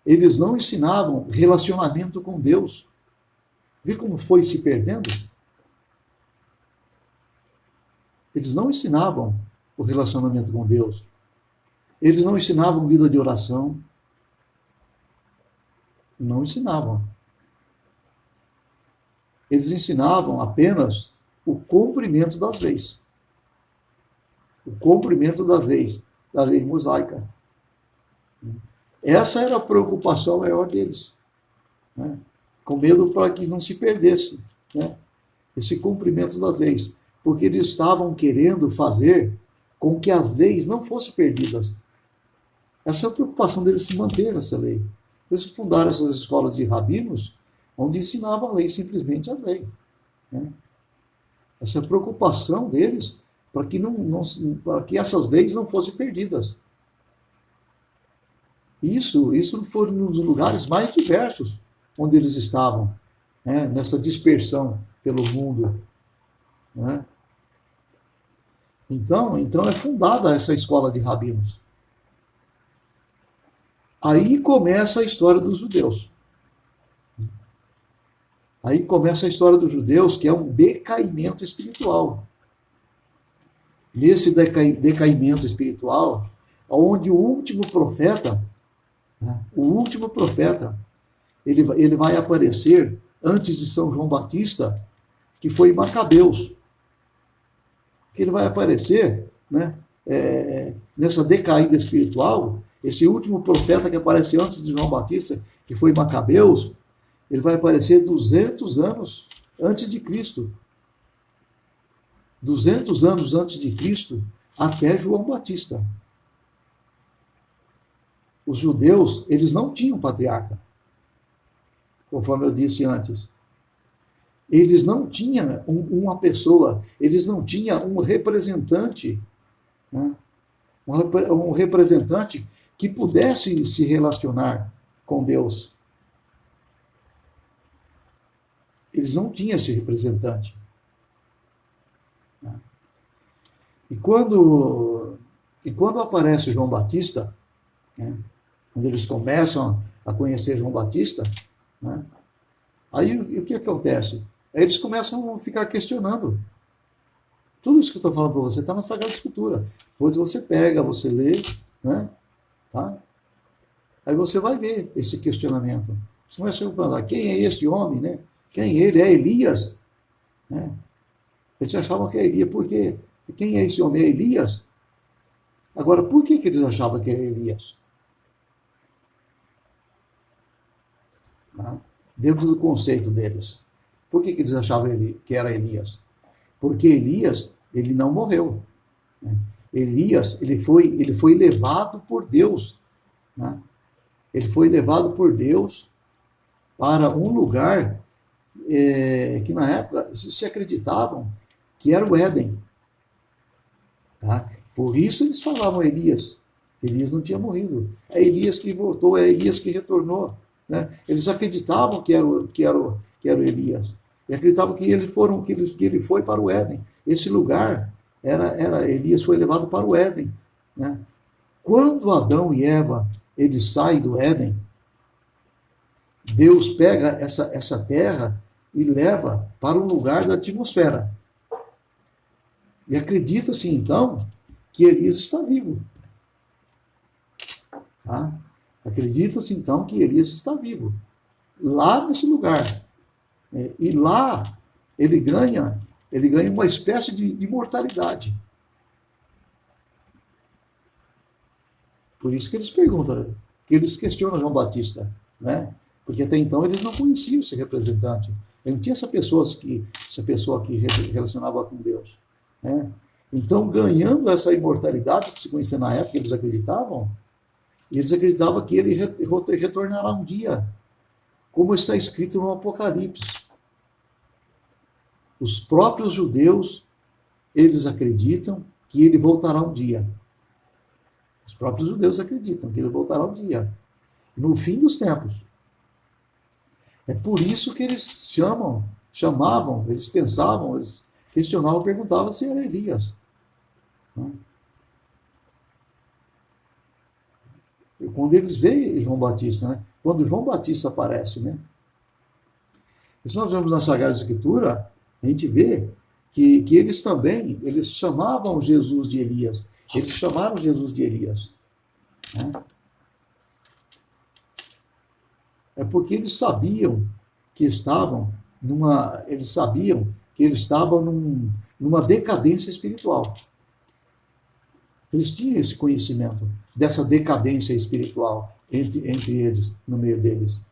Eles não ensinavam relacionamento com Deus. Vê como foi se perdendo? Eles não ensinavam o relacionamento com Deus. Eles não ensinavam vida de oração. Não ensinavam. Eles ensinavam apenas o cumprimento das leis. O cumprimento das leis, da lei mosaica. Essa era a preocupação maior deles, né? Com medo para que não se perdesse, né, esse cumprimento das leis, porque eles estavam querendo fazer com que as leis não fossem perdidas. Essa é a preocupação deles, de manter essa lei. Eles fundaram essas escolas de rabinos, onde ensinavam a lei, simplesmente a lei, né? Essa é a preocupação deles para que, para que essas leis não fossem perdidas. Isso foi um dos lugares mais diversos onde eles estavam, né? Nessa dispersão pelo mundo, né? Então é fundada essa escola de rabinos. Aí começa a história dos judeus. Aí começa a história dos judeus, que é um decaimento espiritual. Nesse decaimento espiritual, onde o último profeta, né, ele vai aparecer antes de São João Batista, que foi Macabeus. Que ele vai aparecer, né, nessa decaída espiritual, esse último profeta que aparece antes de João Batista, que foi Macabeus, ele vai aparecer 200 anos antes de Cristo. 200 anos antes de Cristo, até João Batista. Os judeus, eles não tinham patriarca, conforme eu disse antes. Eles não tinham uma pessoa, eles não tinham um representante, né? Um representante que pudesse se relacionar com Deus. Eles não tinham esse representante. E quando aparece João Batista, né, quando eles começam a conhecer João Batista, né, aí o que acontece? Aí eles começam a ficar questionando. Tudo isso que eu estou falando para você está na Sagrada Escritura. Depois você pega, você lê, né, tá? Aí você vai ver esse questionamento. Você começa a perguntar, quem é esse homem, né? Quem ele é? Elias? Né? Eles achavam que é Elias, porque quem é esse homem? É Elias? Agora, por que eles achavam que era Elias? Tá? Dentro do conceito deles. Por que eles achavam que era Elias? Porque Elias, ele não morreu. Né? Elias, ele foi levado por Deus. Né? Ele foi levado por Deus para um lugar que na época se acreditavam que era o Éden. Tá? Por isso eles falavam Elias. Elias não tinha morrido. É Elias que voltou, é Elias que retornou. Né? Eles acreditavam que era o Elias. E acreditavam que ele foi para o Éden. Esse lugar Elias foi levado para o Éden. Né? Quando Adão e Eva eles saem do Éden, Deus pega essa terra e leva para um lugar da atmosfera. E acredita-se, então, que Elias está vivo. Tá? Acredita-se, então, que Elias está vivo. Lá nesse lugar. E lá ele ganha uma espécie de imortalidade. Por isso que eles perguntam, que eles questionam João Batista, né? Porque até então eles não conheciam esse representante. Ele não tinha essa pessoa que relacionava com Deus. Né? Então, ganhando essa imortalidade que se conhecia na época, eles acreditavam que ele retornará um dia, como está escrito no Apocalipse. Os próprios judeus, eles acreditam que ele voltará um dia. Os próprios judeus acreditam que ele voltará um dia, no fim dos tempos. É por isso que eles chamavam, eles pensavam, eles questionavam, perguntavam se era Elias. E quando eles veem João Batista, né? Quando João Batista aparece, né? E se nós vemos na Sagrada Escritura, a gente vê que eles também, eles chamavam Jesus de Elias. Eles chamaram Jesus de Elias. Né? É porque eles sabiam que estavam numa decadência espiritual. Eles tinham esse conhecimento dessa decadência espiritual entre eles, no meio deles.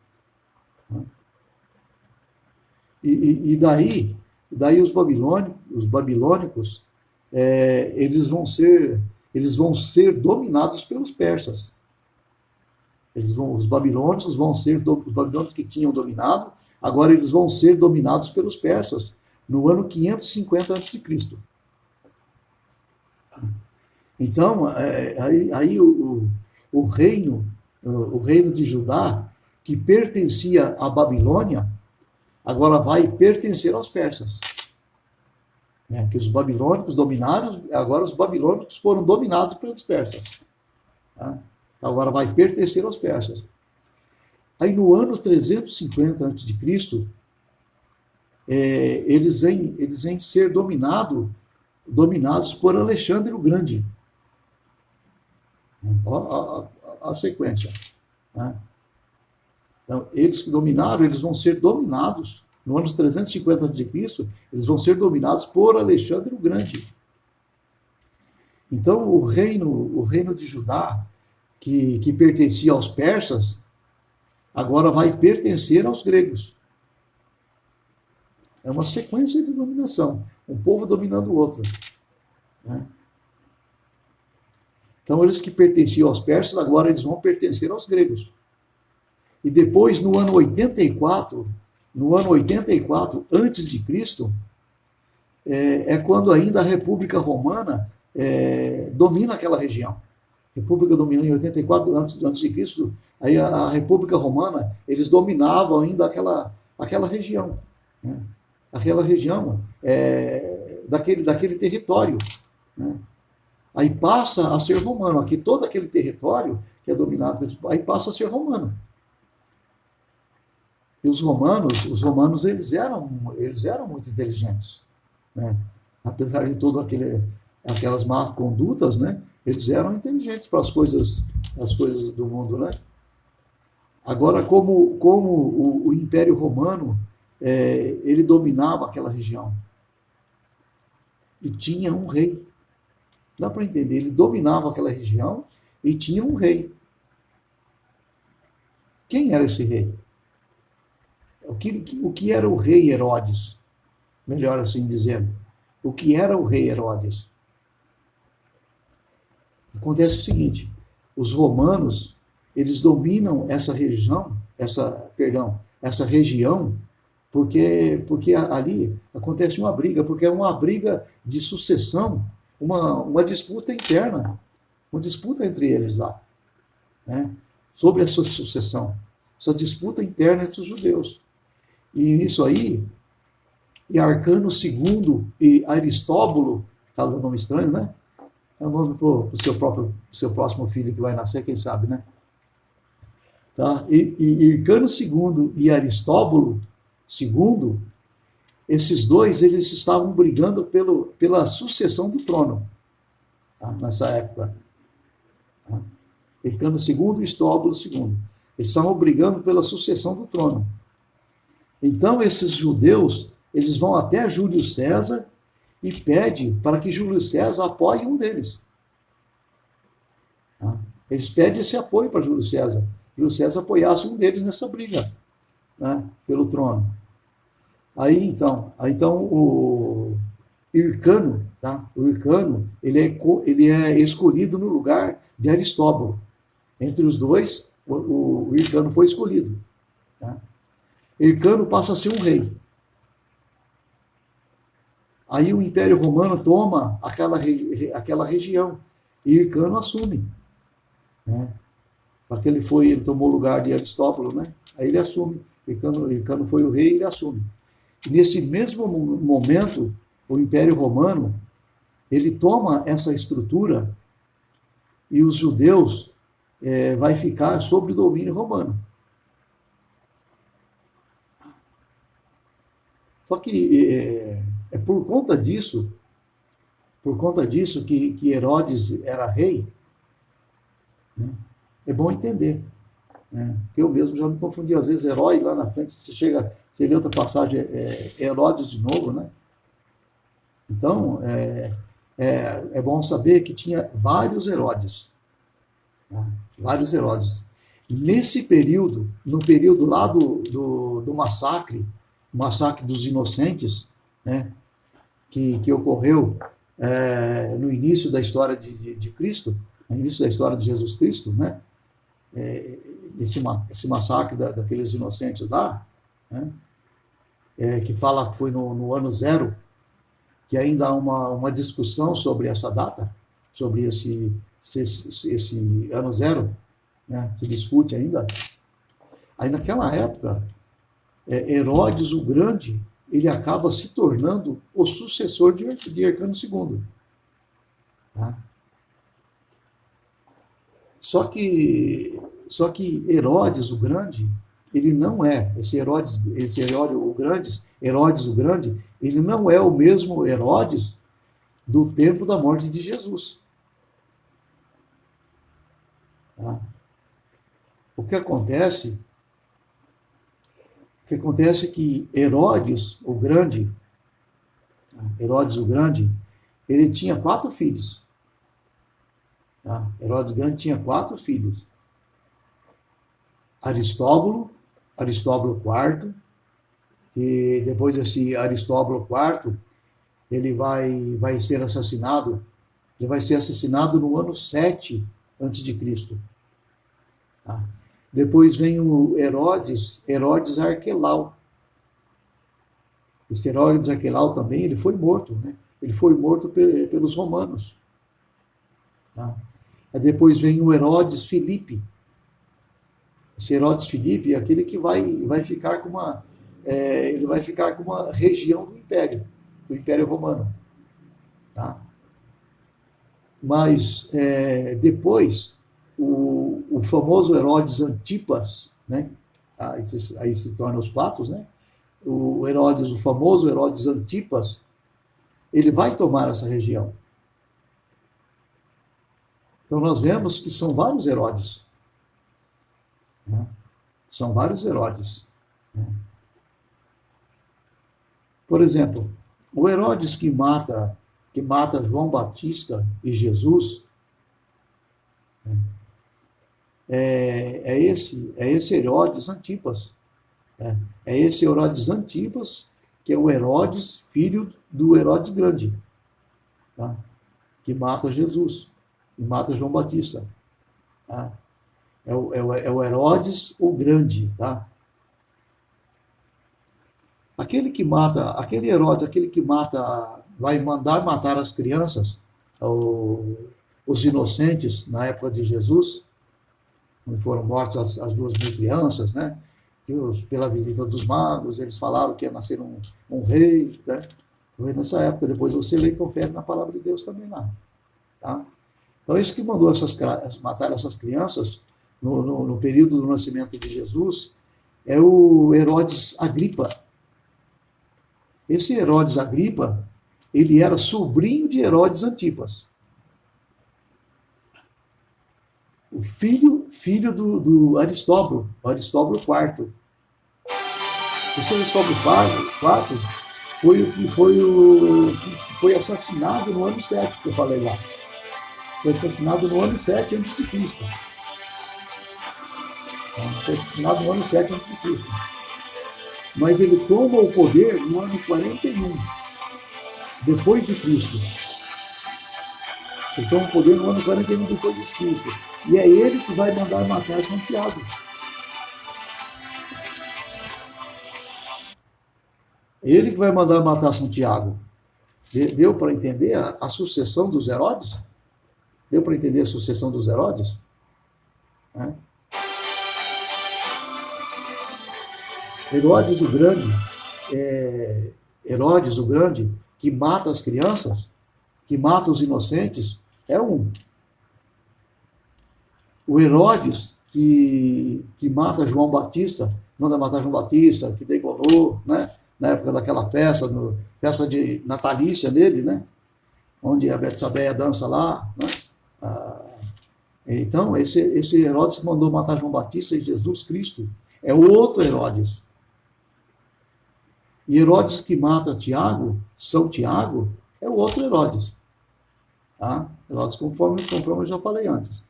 E daí os babilônicos, eles vão ser dominados pelos persas. Os babilônicos que tinham dominado, agora eles vão ser dominados pelos persas, no ano 550 a.C. Então, aí o reino o reino de Judá, que pertencia à Babilônia, agora vai pertencer aos persas. Que os babilônicos dominaram, agora os babilônicos foram dominados pelos persas. Tá? Agora vai pertencer aos persas. Aí no ano 350 a.C., eles vêm ser dominados por Alexandre o Grande. Olha a sequência. Né? Então, eles que dominaram, eles vão ser dominados. No ano 350 a.C., eles vão ser dominados por Alexandre o Grande. Então, o reino de Judá, que pertencia aos persas, agora vai pertencer aos gregos. É uma sequência de dominação. Um povo dominando o outro. Né? Então, eles que pertenciam aos persas, agora eles vão pertencer aos gregos. E depois, no ano 84 antes de Cristo, é quando ainda a República Romana domina aquela região. A República domina em 84 antes de Cristo, aí a República Romana, eles dominavam ainda aquela região. Né? Aquela região daquele território. Né? Aí passa a ser romano. Aqui todo aquele território que é dominado, aí passa a ser romano. E os romanos eles eram muito inteligentes. Né? Apesar de todas aquelas más condutas, né? Eles eram inteligentes para as coisas do mundo. Né? Agora, como o Império Romano, ele dominava aquela região. E tinha um rei. Dá para entender, ele dominava aquela região e tinha um rei. Quem era esse rei? O que era o rei Herodes? Melhor assim dizendo. O que era o rei Herodes? Acontece o seguinte, os romanos, eles dominam essa região, porque ali acontece uma briga, porque é uma briga de sucessão, uma disputa interna, uma disputa entre eles lá, né? Sobre essa sucessão, essa disputa interna entre os judeus. E nisso aí, e Arcano II e Aristóbulo, tá dando um nome estranho, né? É o nome para o seu próximo filho que vai nascer, quem sabe, né? Tá? E Arcano II e Aristóbulo II, esses dois, eles estavam brigando pela sucessão do trono, tá? Nessa época. Tá? Arcano II e Aristóbulo II. Eles estavam brigando pela sucessão do trono. Então, esses judeus, eles vão até Júlio César e pedem para que Júlio César apoie um deles. Tá? Eles pedem esse apoio para Júlio César. Júlio César apoiasse um deles nessa briga, né, pelo trono. Aí então o Hircano, tá? O Hircano, ele é escolhido no lugar de Aristóbulo. Entre os dois, o Hircano foi escolhido. Tá? Hircano passa a ser um rei. Aí o Império Romano toma aquela região e Hircano assume. Né? Porque ele tomou o lugar de Aristóbulo, né? Aí ele assume. Hircano foi o rei e ele assume. E nesse mesmo momento, o Império Romano, ele toma essa estrutura e os judeus vai ficar sob o domínio romano. Só que é por conta disso que Herodes era rei, né? É bom entender. Né? Eu mesmo já me confundi, às vezes herói lá na frente, você lê outra passagem, Herodes de novo, né? Então, é bom saber que tinha vários Herodes. Né? Vários Herodes. Nesse período, no período lá do massacre dos inocentes, né? que ocorreu no início da história de Cristo, no início da história de Jesus Cristo, né? Esse massacre daqueles inocentes lá, né? Que fala que foi no ano 0, que ainda há uma discussão sobre essa data, sobre esse ano 0, né? Se discute ainda. Aí naquela época, Herodes o Grande, ele acaba se tornando o sucessor de Hercano II. Tá? Só que Herodes o Grande, ele não é, Herodes o Grande, ele não é o mesmo Herodes do tempo da morte de Jesus. Tá? O que acontece é que Herodes o Grande, ele tinha 4 filhos. Tá? Herodes o Grande tinha 4 filhos. Aristóbulo IV, e depois desse Aristóbulo IV, ele vai ser assassinado, ele vai ser assassinado no ano 7 antes de Cristo. Tá? Depois vem o Herodes Arquelau. Esse Herodes Arquelau também, ele foi morto, né? Ele foi morto pelos romanos. Tá? Depois vem o Herodes Filipe. Esse Herodes Filipe é aquele que vai ficar com ele vai ficar com uma região do Império Romano. Tá? Mas depois, o famoso Herodes Antipas, né? Aí se torna os 4, né? O famoso Herodes Antipas, ele vai tomar essa região. Então nós vemos que são vários Herodes. Né? São vários Herodes. Né? Por exemplo, o Herodes que mata João Batista e Jesus, né? É esse Herodes Antipas. É esse Herodes Antipas, que é o Herodes, filho do Herodes Grande, tá? Que mata Jesus, e mata João Batista. Tá? É o Herodes o Grande. Tá? Aquele Herodes, vai mandar matar as crianças, os inocentes, na época de Jesus, quando foram mortas as 2.000 crianças, né? Pela visita dos magos, eles falaram que ia nascer um rei, né? Foi nessa época, depois você lê e confere na palavra de Deus também lá. Tá? Então, esse que mandou matar essas crianças no período do nascimento de Jesus é o Herodes Agripa. Esse Herodes Agripa, ele era sobrinho de Herodes Antipas. O filho do Aristóbulo IV. Esse Aristóbulo IV foi assassinado no ano 7, que eu falei lá. Foi assassinado no ano 7 a.C. Foi assassinado no ano 7 a.C. Mas ele toma o poder no ano 41, depois de Cristo. Ele toma o poder no ano 41 depois de Cristo. E é ele que vai mandar matar Santiago. Ele que vai mandar matar Santiago. Deu para entender a sucessão dos Herodes? Deu para entender a sucessão dos Herodes? Herodes o Grande, que mata as crianças, que mata os inocentes, é um. O Herodes, que mata João Batista, manda matar João Batista, que degolou, né? Na época daquela festa de natalícia dele, né? Onde a Betsabeia dança lá, né? Então, esse Herodes que mandou matar João Batista e Jesus Cristo é outro Herodes. E Herodes que mata São Tiago, é o outro Herodes. Tá? Herodes, conforme eu já falei antes.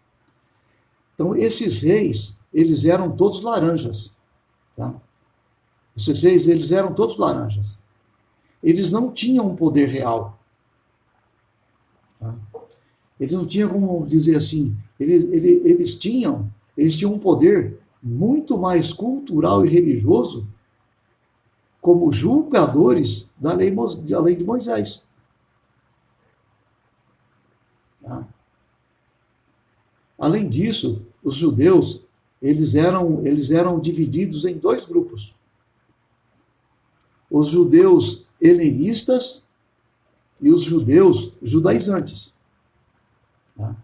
Então, esses reis, eles eram todos laranjas. Tá? Esses reis, eles eram todos laranjas. Eles não tinham um poder real. Tá? Eles não tinham, como dizer assim, eles tinham um poder muito mais cultural e religioso como julgadores da lei de Moisés. Tá? Além disso, os judeus, eles eram divididos em dois grupos. Os judeus helenistas e os judeus judaizantes. Tá?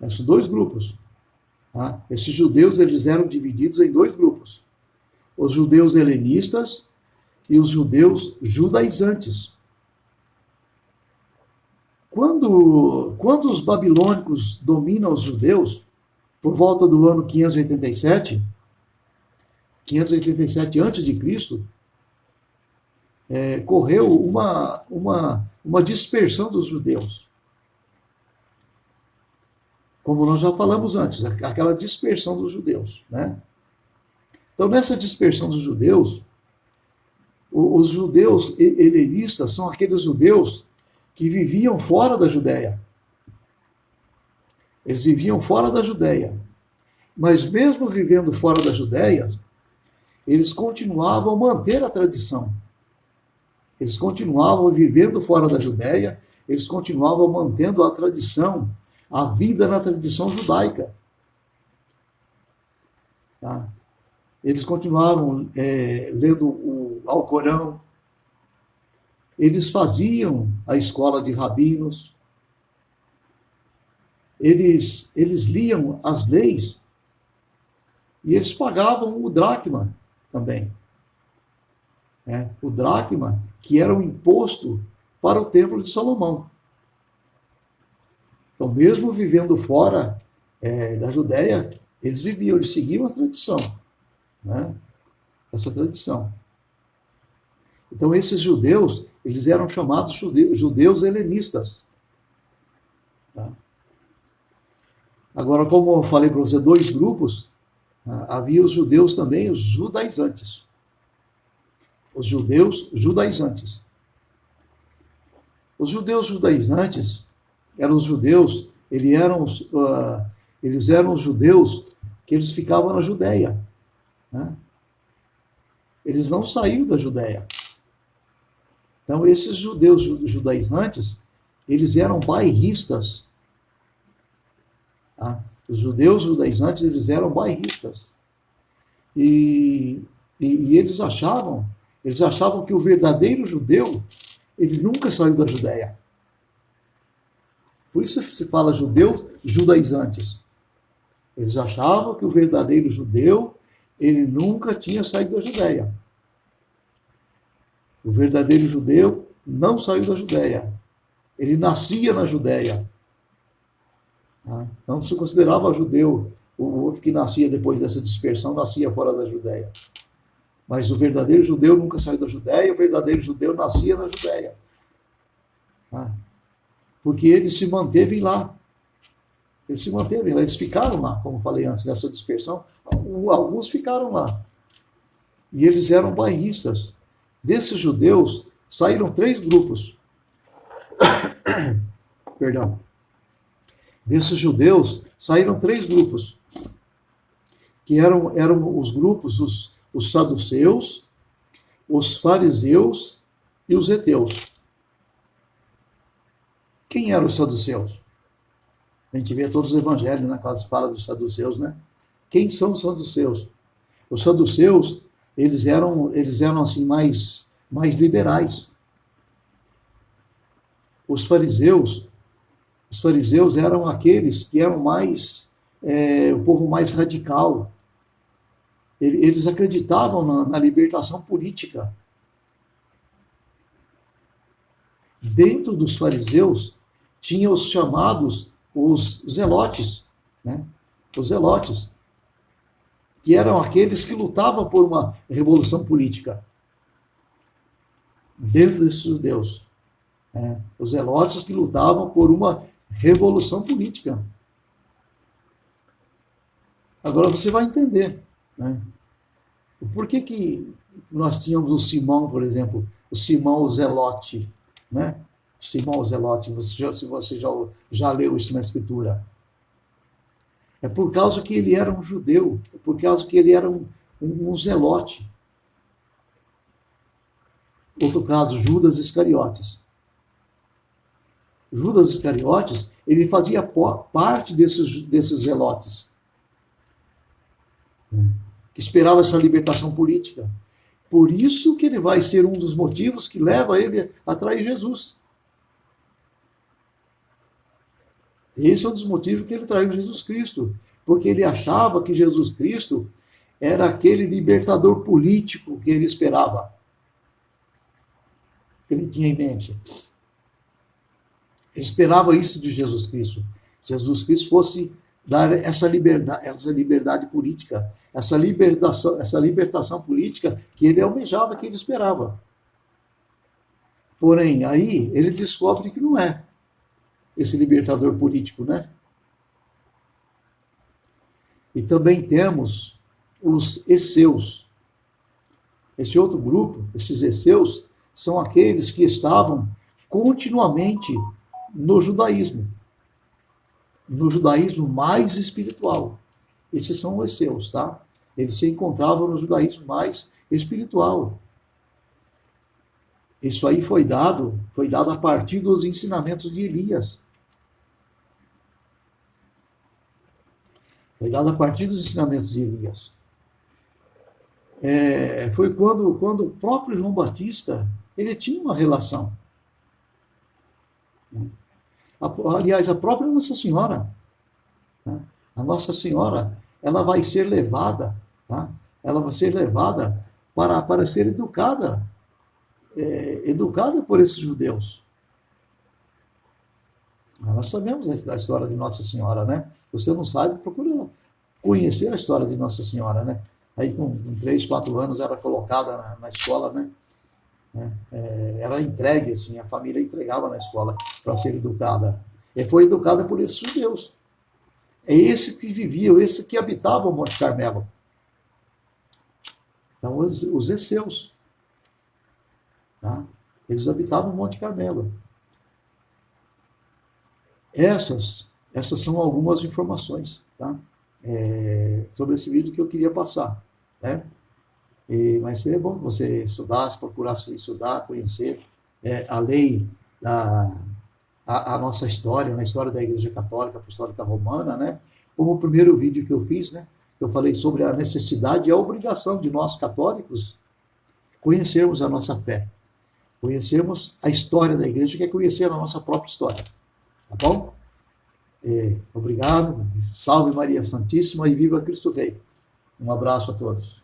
Esses dois grupos. Tá? Esses judeus, eles eram divididos em dois grupos. Os judeus helenistas e os judeus judaizantes. Quando os babilônicos dominam os judeus, por volta do ano 587 a.C., correu uma dispersão dos judeus. Como nós já falamos antes, aquela dispersão dos judeus. Né? Então, nessa dispersão dos judeus, os judeus helenistas são aqueles judeus que viviam fora da Judéia. Eles viviam fora da Judéia. Mas mesmo vivendo fora da Judéia, eles continuavam a manter a tradição. Eles continuavam vivendo fora da Judéia, eles continuavam mantendo a tradição, a vida na tradição judaica. Tá? Eles continuavam lendo o Alcorão, eles faziam a escola de rabinos, eles liam as leis e eles pagavam o dracma também. O dracma, que era um imposto para o Templo de Salomão. Então, mesmo vivendo fora da Judéia, eles seguiam a tradição. Né? Essa tradição. Então, esses judeus, eles eram chamados judeus helenistas. Tá? Agora, como eu falei para você, dois grupos, havia os judeus também, os judaizantes. Os judeus judaizantes. Os judeus judaizantes eram os judeus, eles eram os judeus que eles ficavam na Judéia. Né? Eles não saíram da Judéia. Então, esses judeus judaizantes, eles eram bairristas. Tá? Os judeus judaizantes, eles eram bairristas. E eles achavam que o verdadeiro judeu, ele nunca saiu da Judéia. Por isso se fala judeus judaizantes. Eles achavam que o verdadeiro judeu, ele nunca tinha saído da Judéia. O verdadeiro judeu não saiu da Judéia. Ele nascia na Judéia. Não se considerava judeu. O outro que nascia depois dessa dispersão nascia fora da Judéia. Mas o verdadeiro judeu nunca saiu da Judéia, o verdadeiro judeu nascia na Judéia. Porque eles se manteve lá. Eles ficaram lá, como falei antes, nessa dispersão. Alguns ficaram lá. E eles eram bairristas. Desses judeus, saíram 3 grupos. Perdão. Desses judeus, saíram 3 grupos. Que eram os grupos, os saduceus, os fariseus e os heteus. Quem eram os saduceus? A gente vê todos os evangelhos, né, quando se fala dos saduceus, né? Quem são os saduceus? Os saduceus, eles eram assim, mais liberais. Os fariseus eram aqueles que eram o povo mais radical. Eles acreditavam na libertação política. Dentro dos fariseus, tinha os chamados os zelotes, né? Os zelotes, que eram aqueles que lutavam por uma revolução política. Dentro desses judeus. Os zelotes que lutavam por uma revolução política. Agora você vai entender, né? Por que nós tínhamos o Simão, por exemplo, o Simão o Zelote, né? Simão o Zelote, se você já leu isso na Escritura. É por causa que ele era um judeu, é por causa que ele era um zelote. Outro caso, Judas Iscariotes. Judas Iscariotes, ele fazia parte desses zelotes. que esperava essa libertação política. Por isso que ele vai ser um dos motivos que leva ele a trair Jesus. Esse é um dos motivos que ele traiu Jesus Cristo, porque ele achava que Jesus Cristo era aquele libertador político que ele esperava, que ele tinha em mente. Ele esperava isso de Jesus Cristo. Jesus Cristo fosse dar essa liberdade política, essa libertação política que ele almejava, que ele esperava. Porém, aí ele descobre que não é esse libertador político, né? E também temos os esseus. Esse outro grupo, esses esseus, são aqueles que estavam continuamente no judaísmo mais espiritual. Esses são os esseus, tá? Eles se encontravam no judaísmo mais espiritual. Isso aí foi dado a partir dos ensinamentos de Elias. Foi dado a partir dos ensinamentos de Elias. Foi quando o próprio João Batista, ele tinha uma relação. Aliás, a própria Nossa Senhora, né? A Nossa Senhora, ela vai ser levada, tá? Ela vai ser levada para ser educada por esses judeus. Nós sabemos da história de Nossa Senhora, né? Você não sabe, procura conhecer a história de Nossa Senhora, né? Aí com 3, 4 anos era colocada na escola, né? Era entregue, assim, a família entregava na escola para ser educada. E foi educada por esses judeus. É esse que viviam, esse que habitava o Monte Carmelo. Então, os esseus. Tá? Eles habitavam o Monte Carmelo. Essas são algumas informações, tá? Sobre esse vídeo que eu queria passar, né? Mas seria bom que você estudasse, procurasse estudar, conhecer a lei, a nossa história, na história da Igreja Católica Apostólica Romana, né? Como o primeiro vídeo que eu fiz, né? Eu falei sobre a necessidade e a obrigação de nós católicos conhecermos a nossa fé, conhecermos a história da Igreja, que é conhecer a nossa própria história. Tá bom? Obrigado. Salve Maria Santíssima e viva Cristo Rei. Um abraço a todos.